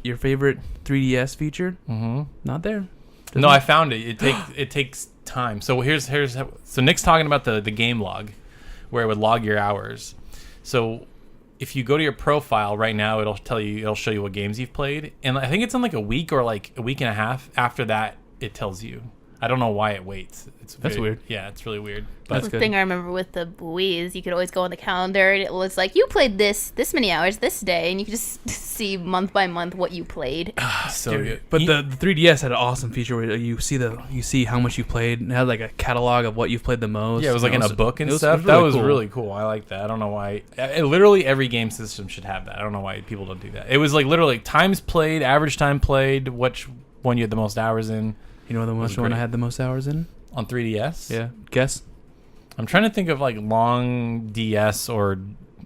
3DS feature? Mm-hmm. Not there. No, I found it. It takes time. So so Nick's talking about the game log, where it would log your hours. So if you go to your profile right now, it'll show you what games you've played, and I think it's in like a week or like a week and a half after that it tells you. I don't know why it waits. That's weird. Yeah, it's really weird. That's That's the good. thing I remember with the Wii is you could always go on the calendar and it was like you played this many hours this day, and you could just see month by month what you played. So good. But the 3DS had an awesome feature where you see how much you played, and it had like a catalog of what you've played the most. Yeah, it was like in a book and stuff. That was really cool. I like that. I don't know why. Literally every game system should have that. I don't know why people don't do that. It was like literally times played, average time played, which one you had the most hours in. You know the most one I had the most hours in? On 3DS? Yeah. Guess? I'm trying to think of like long DS or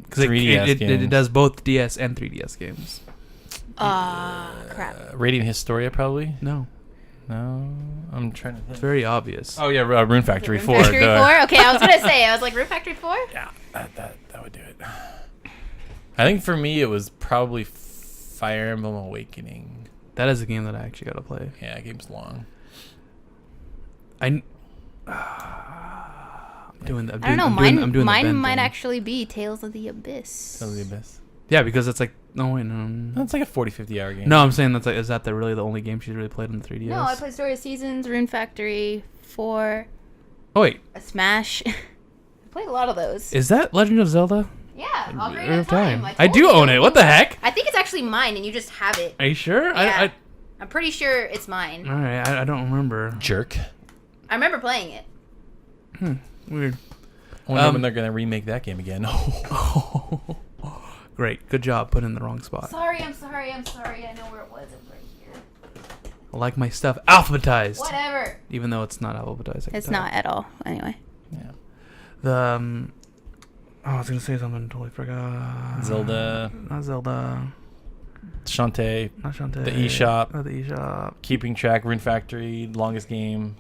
'Cause 3DS games. it does both DS and 3DS games. Crap. Radiant Historia probably? No. No. I'm trying to think. It's very obvious. Oh yeah, Rune Factory 4. Factory duh. 4? Okay, I was going to say, I was like, Rune Factory 4? Yeah, that would do it. I think for me it was probably Fire Emblem Awakening. That is a game that I actually got to play. Yeah, that game's long. I'm doing the I don't know, I'm doing mine the Ben might thing. actually be Tales of the Abyss. Tell the Abyss. Yeah, because it's like no. That's like a 40-50 hour game. No, I'm saying is that really the only game she's really played on the 3DS? No, I played Story of Seasons, Rune Factory 4, Oh wait, a Smash. I played a lot of those. is that Legend of Zelda? Yeah, Ocarina Ocarina of Time. I do own it. What the heck? I think it's actually mine, and you just have it. Are you sure? Yeah. I'm pretty sure it's mine. All right, I don't remember. Jerk. I remember playing it. Weird. I wonder when they're going to remake that game again. Great. Good job. Put in the wrong spot. Sorry. I know where it was. It's right here. I like my stuff alphabetized. Whatever. Even though it's not alphabetized. I can It's tell. not at all. Anyway. Yeah. I was going to say something. Totally forgot. Zelda. Not Zelda. Shantae. Not Shantae. The eShop. Not the eShop. Keeping Track. Rune Factory. Longest game.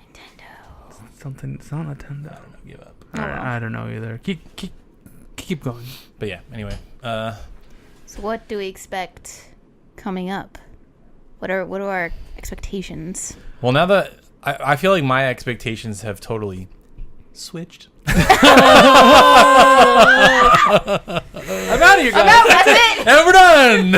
Something. It's not Nintendo. I don't know. Give up. I don't know either. Keep going. But yeah. Anyway. So what do we expect coming up? What are our expectations? Well, now that I feel like my expectations have totally switched. I'm out of here, guys. That's it. And we're done.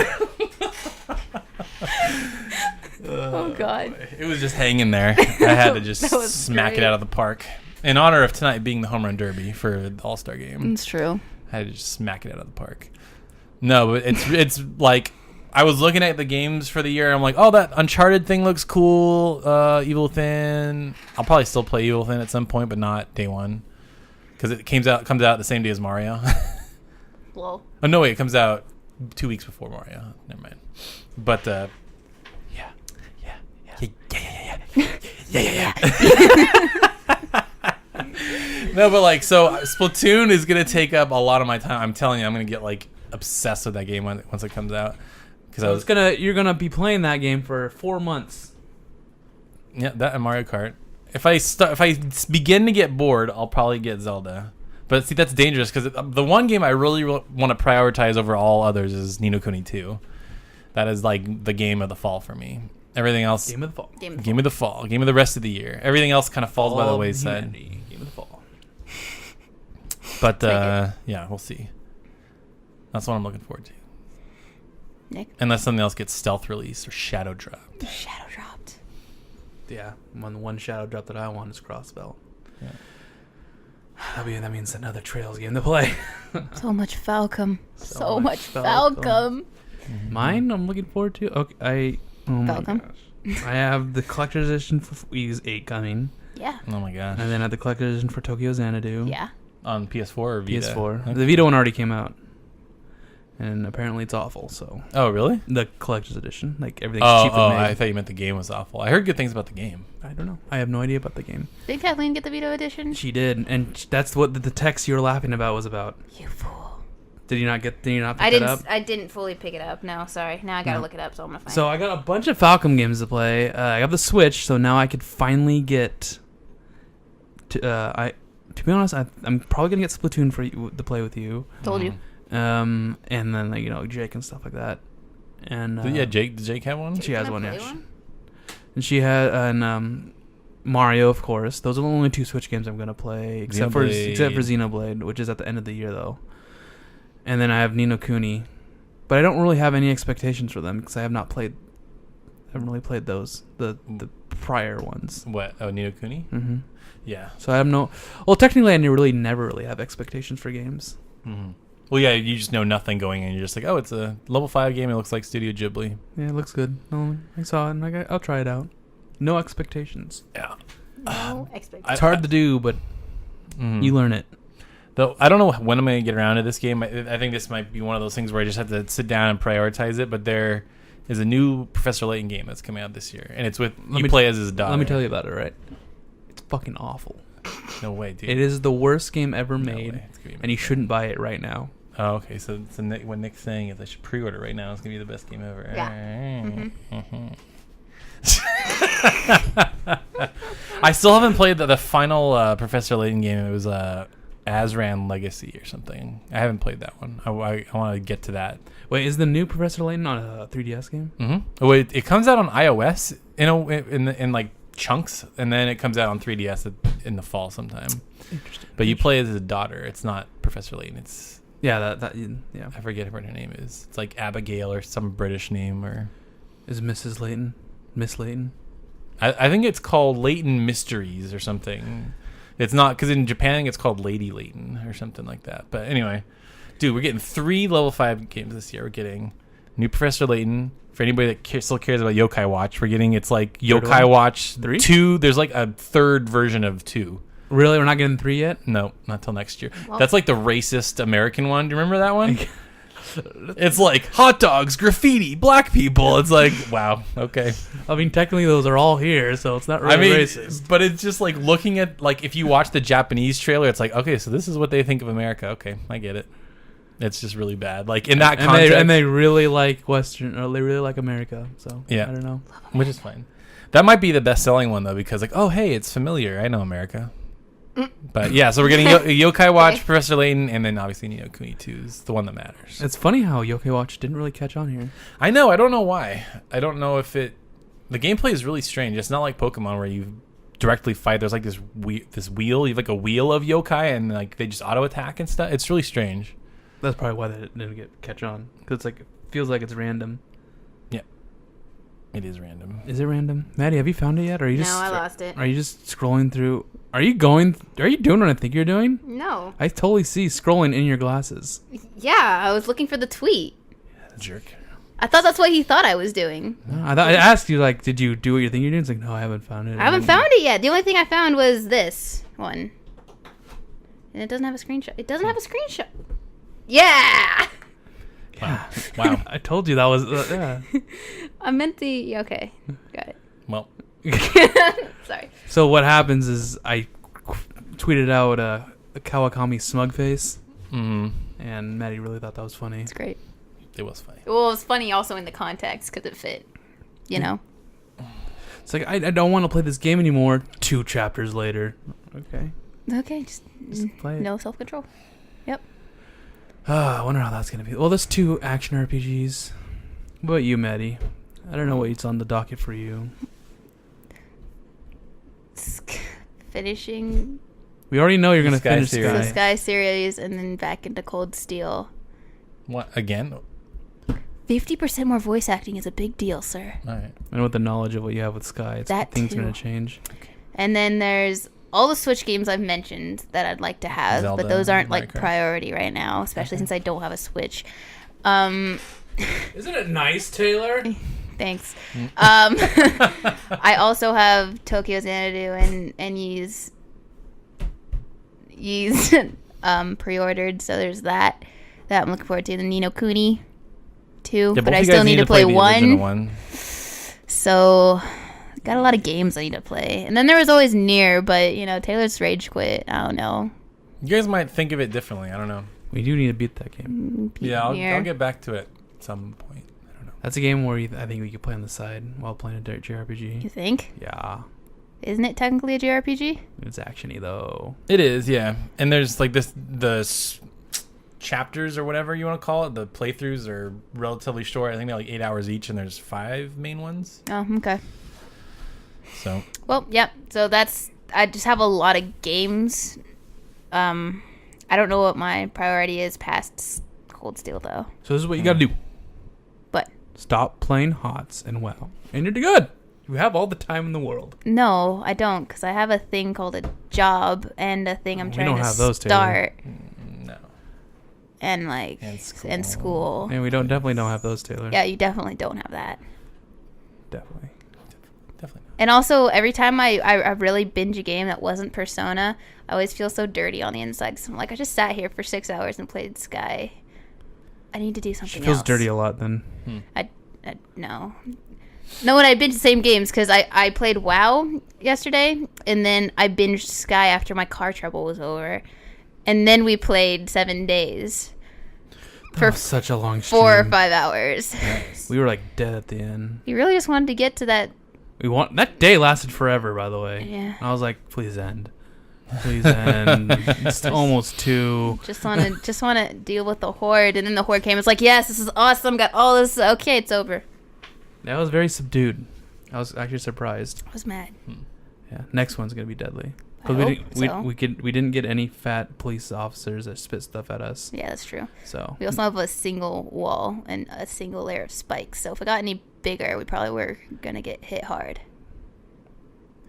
Oh God. It was just hanging there. I had to just That was smack great. it out of the park. In honor of tonight being the home run derby for the All-Star game. It's true. I had to just smack it out of the park. No, but it's like I was looking at the games for the year. And I'm like, oh, that Uncharted thing looks cool. Evil Within. I'll probably still play Evil Within at some point, but not day one because it comes out the same day as Mario. Lol. Oh no, wait, it comes out 2 weeks before Mario. Never mind. But yeah. No, but like, so Splatoon is gonna take up a lot of my time. I'm telling you, I'm gonna get like obsessed with that game once it comes out. Because You're gonna be playing that game for 4 months. Yeah, that and Mario Kart. If I begin to get bored, I'll probably get Zelda. But see, that's dangerous because the one game I really want to prioritize over all others is Ni no Kuni 2. That is like the game of the fall for me. Everything else, Game of the fall. game of the fall, game of the rest of the year. Everything else kind of falls by the wayside. Humanity. Game of the fall. But yeah, we'll see. That's what I'm looking forward to. Nick. Unless something else gets stealth released or shadow dropped. Shadow dropped. Yeah, one shadow drop that I want is Crossbell. Yeah. That means another Trails game to play. So much Falcom. So much much Falcom. Falcom. Mine, I'm looking forward to. Okay, oh my Falcom? gosh. I have the collector's edition for Wii 8 coming, Yeah. Oh my gosh. and then I have the collector's edition for Tokyo Xanadu. Yeah. On PS4 or Vita? PS4. Okay. The Vita one already came out, and apparently it's awful. So Oh, really? the collector's edition, like everything's cheaper made. I thought you meant the game was awful. I heard good things about the game. I don't know. I have no idea about the game. Did Kathleen get the Vito edition? She did, and that's what the text you were laughing about was about. You fool. Did you not pick it up? I didn't fully pick it up. No, sorry. Now I gotta No. look it up, so I'm gonna find So I got a bunch of Falcom games to play. I got the Switch, so now I could finally get. To be honest, I'm probably gonna get Splatoon for you to play with you. Told you. And then like, Jake and stuff like that. And Yeah, Jake. Did Jake have one? she has Can I one. play Yeah, and she had Mario, of course. Those are the only 2 Switch games I'm gonna play, except for Xenoblade, which is at the end of the year though. And then I have Ni no Kuni, but I don't really have any expectations for them because I haven't really played those the prior ones. What? Oh, Ni no Kuni? Mm-hmm. Yeah. So I have no. Well, technically, I never really have expectations for games. Mm-hmm. Well, yeah, you just know nothing going in. You're just like, oh, it's a level 5 game. It looks like Studio Ghibli. Yeah, it looks good. Oh, I saw it, and I'll try it out. No expectations. Yeah. No expectations. It's hard to do, but you learn it. Though I don't know when I'm going to get around to this game. I think this might be one of those things where I just have to sit down and prioritize it. But there is a new Professor Layton game that's coming out this year, and it's with play as his daughter. Let me tell you about it. Right? It's fucking awful. No way, dude. It is the worst game ever No made, way. It's gonna be and you shouldn't buy it right now. Oh, okay. So what Nick's saying is I should pre-order right now. It's gonna be the best game ever. Yeah. I still haven't played the final Professor Layton game. It was Azran Legacy or something. I haven't played that one. I want to get to that. Wait, is the new Professor Layton on a 3DS game? Mm-hmm. Oh, wait, it comes out on iOS in like chunks, and then it comes out on 3DS in the fall sometime. Interesting. But you play as a daughter. It's not Professor Layton. It's Yeah, yeah. I forget what her name is. It's like Abigail or some British name or. Is Mrs. Layton? Miss Layton? I think it's called Layton Mysteries or something. It's not, because in Japan it's called Lady Layton or something like that. But anyway, dude, we're getting 3 level 5 games this year. We're getting new Professor Layton. For anybody that still cares about Yokai Watch, we're getting, it's like Yokai Watch 3? 2. There's like a third version of 2. Really? We're not getting 3 yet? No, not till next year. Well- That's like the racist American one. Do you remember that one? It's like hot dogs, graffiti, black people. It's like, wow, okay. I mean, technically those are all here, so it's not really racist. But it's just like looking at, like, if you watch the Japanese trailer, it's like, okay, so this is what they think of America. Okay, I get it. It's just really bad. Like, in that context. And they really like Western, or they really like America, so Yeah. I don't know. Which is fine. That might be the best-selling one, though, because, like, oh, hey, it's familiar. I know America. But, yeah, so we're getting Yokai Watch, Okay. Professor Layton, and then, obviously, Ni no Kuni 2 is the one that matters. It's funny how Yokai Watch didn't really catch on here. I know. I don't know why. I don't know if it... The gameplay is really strange. It's not like Pokemon where you directly fight. There's, like, this wheel. You have, like, a wheel of yokai, and, like, they just auto-attack and stuff. It's really strange. That's probably why they didn't catch on. Because it's like, it feels like it's random. Yeah. It is random. Is it random? Maddie, have you found it yet? Or are you just, No, I lost it. Are you just scrolling through? Are you doing what I think you're doing? No. I totally see scrolling in your glasses. Yeah, I was looking for the tweet. Jerk. I thought that's what he thought I was doing. No, I asked you, like, did you do what you think you're doing? It's like, no, I haven't found it. I haven't found it yet. The only thing I found was this one. And it doesn't have a screenshot. It doesn't have a screenshot. Yeah! Wow. Wow. I told you that was, yeah. I meant the... Okay. Got it. Well, Sorry. So what happens is I tweeted out a Kawakami smug face, and Maddie really thought that was funny. It's great. it was funny. Well, it was funny also in the context because it fit. You know? It's like, I don't want to play this game anymore. 2 chapters later. Okay. Okay, just play it. no self-control. Yep. I wonder how that's going to be. Well, there's 2 action RPGs. What about you, Maddie? I don't know what's on the docket for you. Finishing We already know you're going to Sky finish series. the Sky. Sky series and then back into Cold Steel. What again? 50% more voice acting is a big deal, sir. All right. And with the knowledge of what you have with Sky, That things are too. going to change. And then there's all the Switch games I've mentioned that I'd like to have, Zelda, but those aren't Mario like Kart. priority right now, especially since I don't have a Switch. Isn't it nice, Taylor? Thanks. I also have Tokyo Xanadu and Ys pre-ordered, so there's that I'm looking forward to. The Ni no Kuni 2, Yeah, but both I you still guys need to play the original one. So got a lot of games I need to play. And then there was always Nier, but Taylor's rage quit. I don't know. You guys might think of it differently. I don't know. We do need to beat that game. Yeah, Nier. I'll get back to it at some point. I don't know. That's a game where I think we could play on the side while playing a You JRPG. think? Yeah. Isn't it technically a JRPG? It's actiony, though. It is, yeah. And there's like chapters or whatever you want to call it. The playthroughs are relatively short. I think they're like 8 hours each, and there's 5 main ones. Oh, okay. So Well, yeah. So I just have a lot of games. I don't know what my priority is past Cold Steel though. So this is what you got to do. But Stop playing HOTS and WoW. And you're good. You have all the time in the world. no, I don't, because I have a thing called a job and a thing I'm We trying don't to have those, Taylor. start no. and like And school. And we definitely don't have those, Taylor. Yeah, you definitely don't have that. Definitely. Definitely not. And also, every time I really binge a game that wasn't Persona, I always feel so dirty on the inside. Because I'm like, I just sat here for 6 hours and played Sky. I need to do something She feels else. dirty a lot then. No. No, when I binged the same games, because I played WoW yesterday, and then I binged Sky after my car trouble was over. And then we played 7 days for Such a long stream. 4 or 5 hours. We were like dead at the end. You really just wanted to get to that. That day lasted forever, by the way. Yeah. I was like, please end. Please end. It's almost 2. Just want to deal with the horde, and then the horde came. It's like, yes, this is awesome. Got all this. Okay, it's over. That was very subdued. I was actually surprised. I was mad. Yeah. Next one's gonna be deadly. I Because hope so. we didn't get any fat police officers that spit stuff at us. Yeah, that's true. So We also have a single wall and a single layer of spikes. So if it got any bigger, we probably were gonna get hit hard.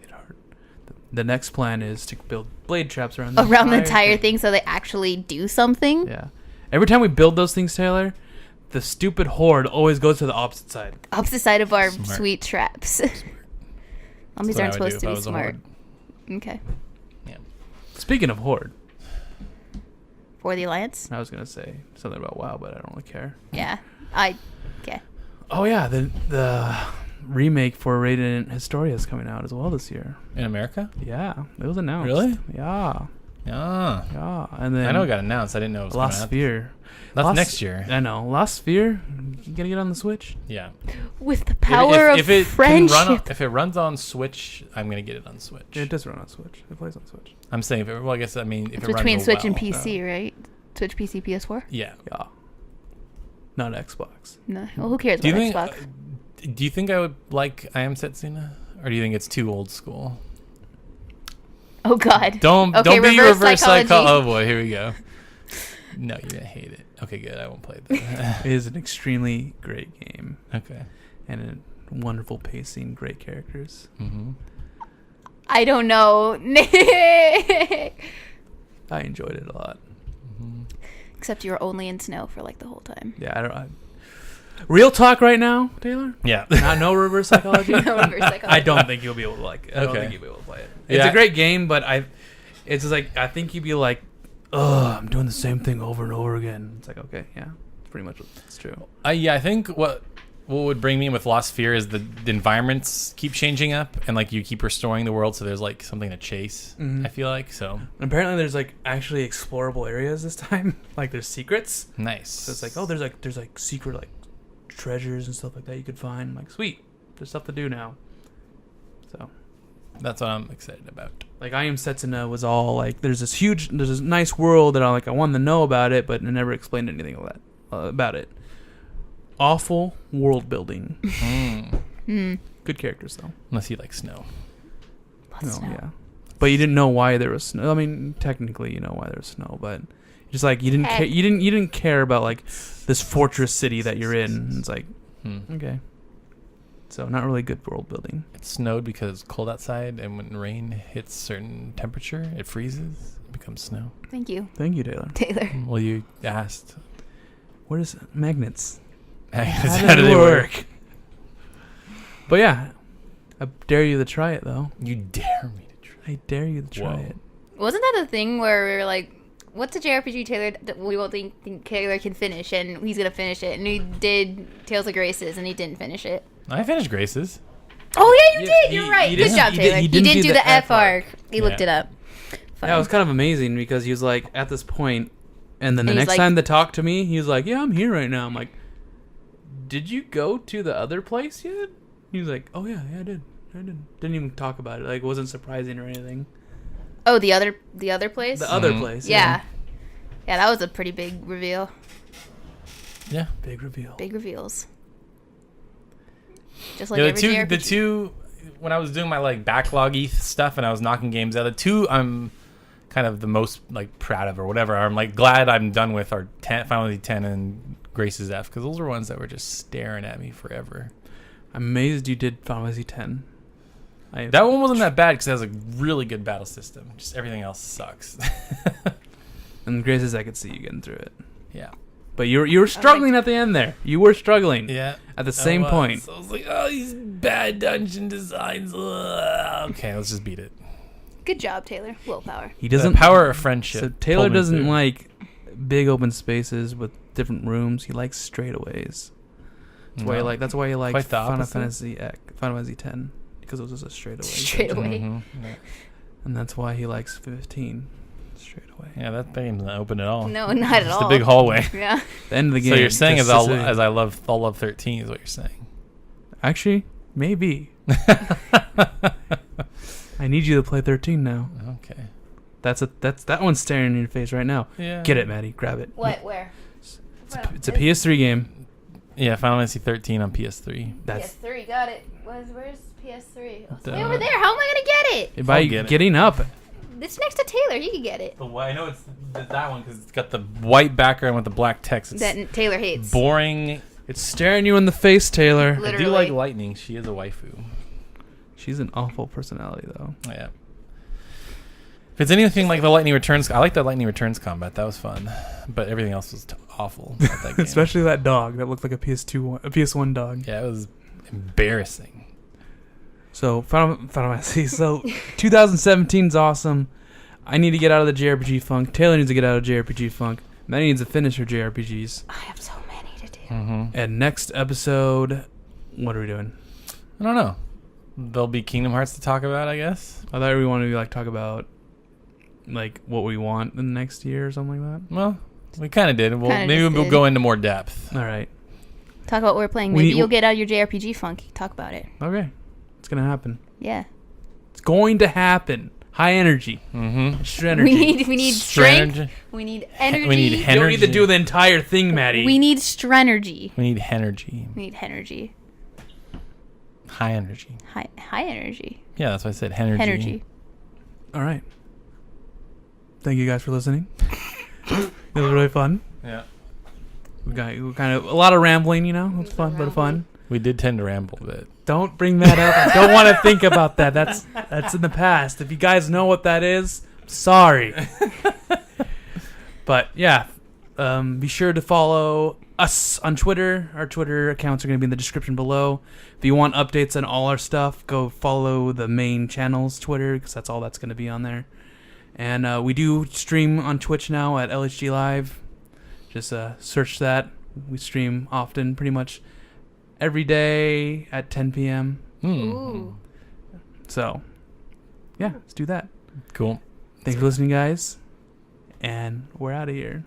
it hurt. The next plan is to build blade traps around Around the entire thing, so they actually do something. Yeah. Every time we build those things, Taylor, the stupid horde always goes to the opposite side. Opposite side of our Smart. sweet traps. Zombies what I aren't would do supposed if to I be was a smart. horde. Okay. Yeah. Speaking of Horde, For the Alliance? I was gonna say something about WoW, but I don't really care. Yeah. Okay. Oh yeah, the remake for Radiant Historia is coming out as well this year. In America? Yeah, it was announced. Really? Yeah. Yeah. And then I know it got announced. I didn't know it was Lost coming out. Sphere. That's next year. I know. Lost Sphere. You gotta get on the Switch. Yeah. With the power of friendship. If it runs on Switch, I'm gonna get it on Switch. It does run on Switch. It plays on Switch. I'm saying, if it, well, I guess I mean if It's it runs between Switch well. and PC, right? Switch, PC, PS4? Yeah. Yeah. Not Xbox. No. Well, who cares Do you about think? Xbox? Do you think I would like I Am Setsuna, or do you think it's too old school? Oh, God. Don't Okay, be reverse reverse psychology. Oh boy, here we go. No, you're gonna hate it. Okay, good. I won't play that. It is an extremely great game Okay. and a wonderful pacing, great characters. Mm-hmm. I don't know. I enjoyed it a lot. Except you were only in snow for like the whole time. Yeah, real talk right now, Taylor. Yeah. No reverse psychology. No reverse psychology. I don't think you'll be able to like it. I don't Okay. think you'll be able to play it. It's Yeah. a great game, but it's just like I think you'd be like, ugh, I'm doing the same thing over and over again. It's like, okay, yeah, it's pretty much it's true. Yeah, I think what would bring me with Lost Sphere is the environments keep changing up, and like you keep restoring the world, so there's like something to chase. Mhm. I feel like so And apparently there's like actually explorable areas this time. Like there's secrets. nice. So it's like, oh, there's like secret like treasures and stuff like that you could find. I'm like, sweet, there's stuff to do now. So That's what I'm excited about. like I Am Setsuna was all like, there's this nice world that I wanted to know about it, but it never explained anything of that about it. Awful world building. Good characters though. Unless you like snow. Yeah. But you didn't know why there was snow. I mean, technically you know why there was snow, but just like you didn't care. You didn't care about like this fortress city that you're in. It's like okay. So not really good world building. It snowed because it's cold outside, and when rain hits certain temperature, it freezes. It becomes snow. Thank you, Thank you, Taylor. Taylor. Well, you asked. What is magnets? How do they work? But yeah, I dare you to try it though. You dare me to try. I dare you to try Whoa. it. Wasn't that the thing where we were like, what's a JRPG Taylor that we won't think Taylor can finish, and he's gonna finish it, and he did Tales of Graces, and he didn't finish it. I finished Graces. Oh yeah, you Yeah, did. You're right. he Good didn't- job, he did- Taylor. he He didn't didn't do do the the F arc. He Yeah. looked it up. Yeah, it was kind of amazing because he was like at this point, and then the And he's next like- time they talked to me, he was like, "Yeah, I'm here right now." I'm like, "Did you go to the other place yet?" He was like, "Oh yeah, I did. Didn't even talk about it. Like, it wasn't surprising or anything." Oh, the other place. The other place, Yeah, that was a pretty big reveal. Yeah. Big reveal. Big reveals. Just like Yeah, every JRPG. the two, when I was doing my like backlog-y stuff and I was knocking games out, the two I'm kind of the most like proud of or whatever. I'm like glad I'm done with are Final Fantasy 10 and Grace's F, because those were ones that were just staring at me forever. I'm amazed you did Final Fantasy 10. That one wasn't that bad because it has a really good battle system. Just everything else sucks. And Graces, I could see you getting through it. Yeah. But you were struggling at the end there. You were struggling. Yeah. At the same point. So I was like, oh, these bad dungeon designs. Ugh. Okay, let's just beat it. Good job, Taylor. Willpower. He The doesn't power of friendship. So Taylor pulled me doesn't through. like big open spaces with different rooms. He likes straightaways. That's why he likes Quite the Final opposite. Fantasy 10 because it was just a straightaway. Straight away. Mhm. Yeah. And that's why he likes 15 straightaway. Yeah, that game's not open at all. No, not at It's all. the big hallway. Yeah. The end of the game. So you're saying just I'll to- love 13 is what you're saying. Actually, maybe. I need you to play 13 now. Okay. That one's staring in your face right now. Yeah. Get it, Maddie. Grab it. What? Where? It's a PS3 game. Yeah, Final Fantasy 13 on PS3. That's PS3. Got it. Where's PS3? Oh, it's The- way over there. How am I gonna get it? by get it. getting up. It's next to Taylor. He can get it. I know it's that one because it's got the white background with the black text. It's That Taylor hates. boring. It's staring you in the face, Taylor. I do Literally. like Lightning. She is a waifu. She's an awful personality, though. Yeah. If it's anything like the Lightning Returns, I like that Lightning Returns combat. That was fun, but everything else was awful. About that game. Especially that dog that looked like a PS1 dog. Yeah, it was embarrassing. So Final Fantasy. So 2017's awesome. I need to get out of the JRPG funk. Taylor needs to get out of JRPG funk. Maddie needs to finish her JRPGs. I have so many to do. And next episode, what are we doing? I don't know. There'll be Kingdom Hearts to talk about, I guess. I thought we wanted to like talk about like what we want in the next year or something like Well, we kind of did. Well, Kinda maybe just we'll did. go into more depth. that. All right. Talk about what we're playing. We Maybe need- you'll get out of your JRPG funk. Talk about it. Okay. It's going to happen. Yeah. It's going to happen. High energy. Mm-hmm. Extra energy. We need strength. We need energy. We need You don't need to energy. do the entire thing, Maddie. We need strenergy. We need energy. We need energy. High energy. High energy. Yeah, that's why I said energy. Energy. All right. Thank you guys for listening. It was really fun. Yeah. We kind of a lot of rambling, you know. It's fun, but fun. We did tend to ramble a bit. Don't bring that up. I don't want to think about that. That's in the past. If you guys know what that is, sorry. But yeah, be sure to follow us on Twitter. Our Twitter accounts are going to be in the description below. If you want updates on all our stuff, go follow the main channel's Twitter because that's all that's going to be on there. And we do stream on Twitch now at LHG Live. Just search that. We stream often, pretty much every day at 10 p.m. Ooh. So, yeah, let's do that. Cool. Thanks for listening, guys. And we're out of here.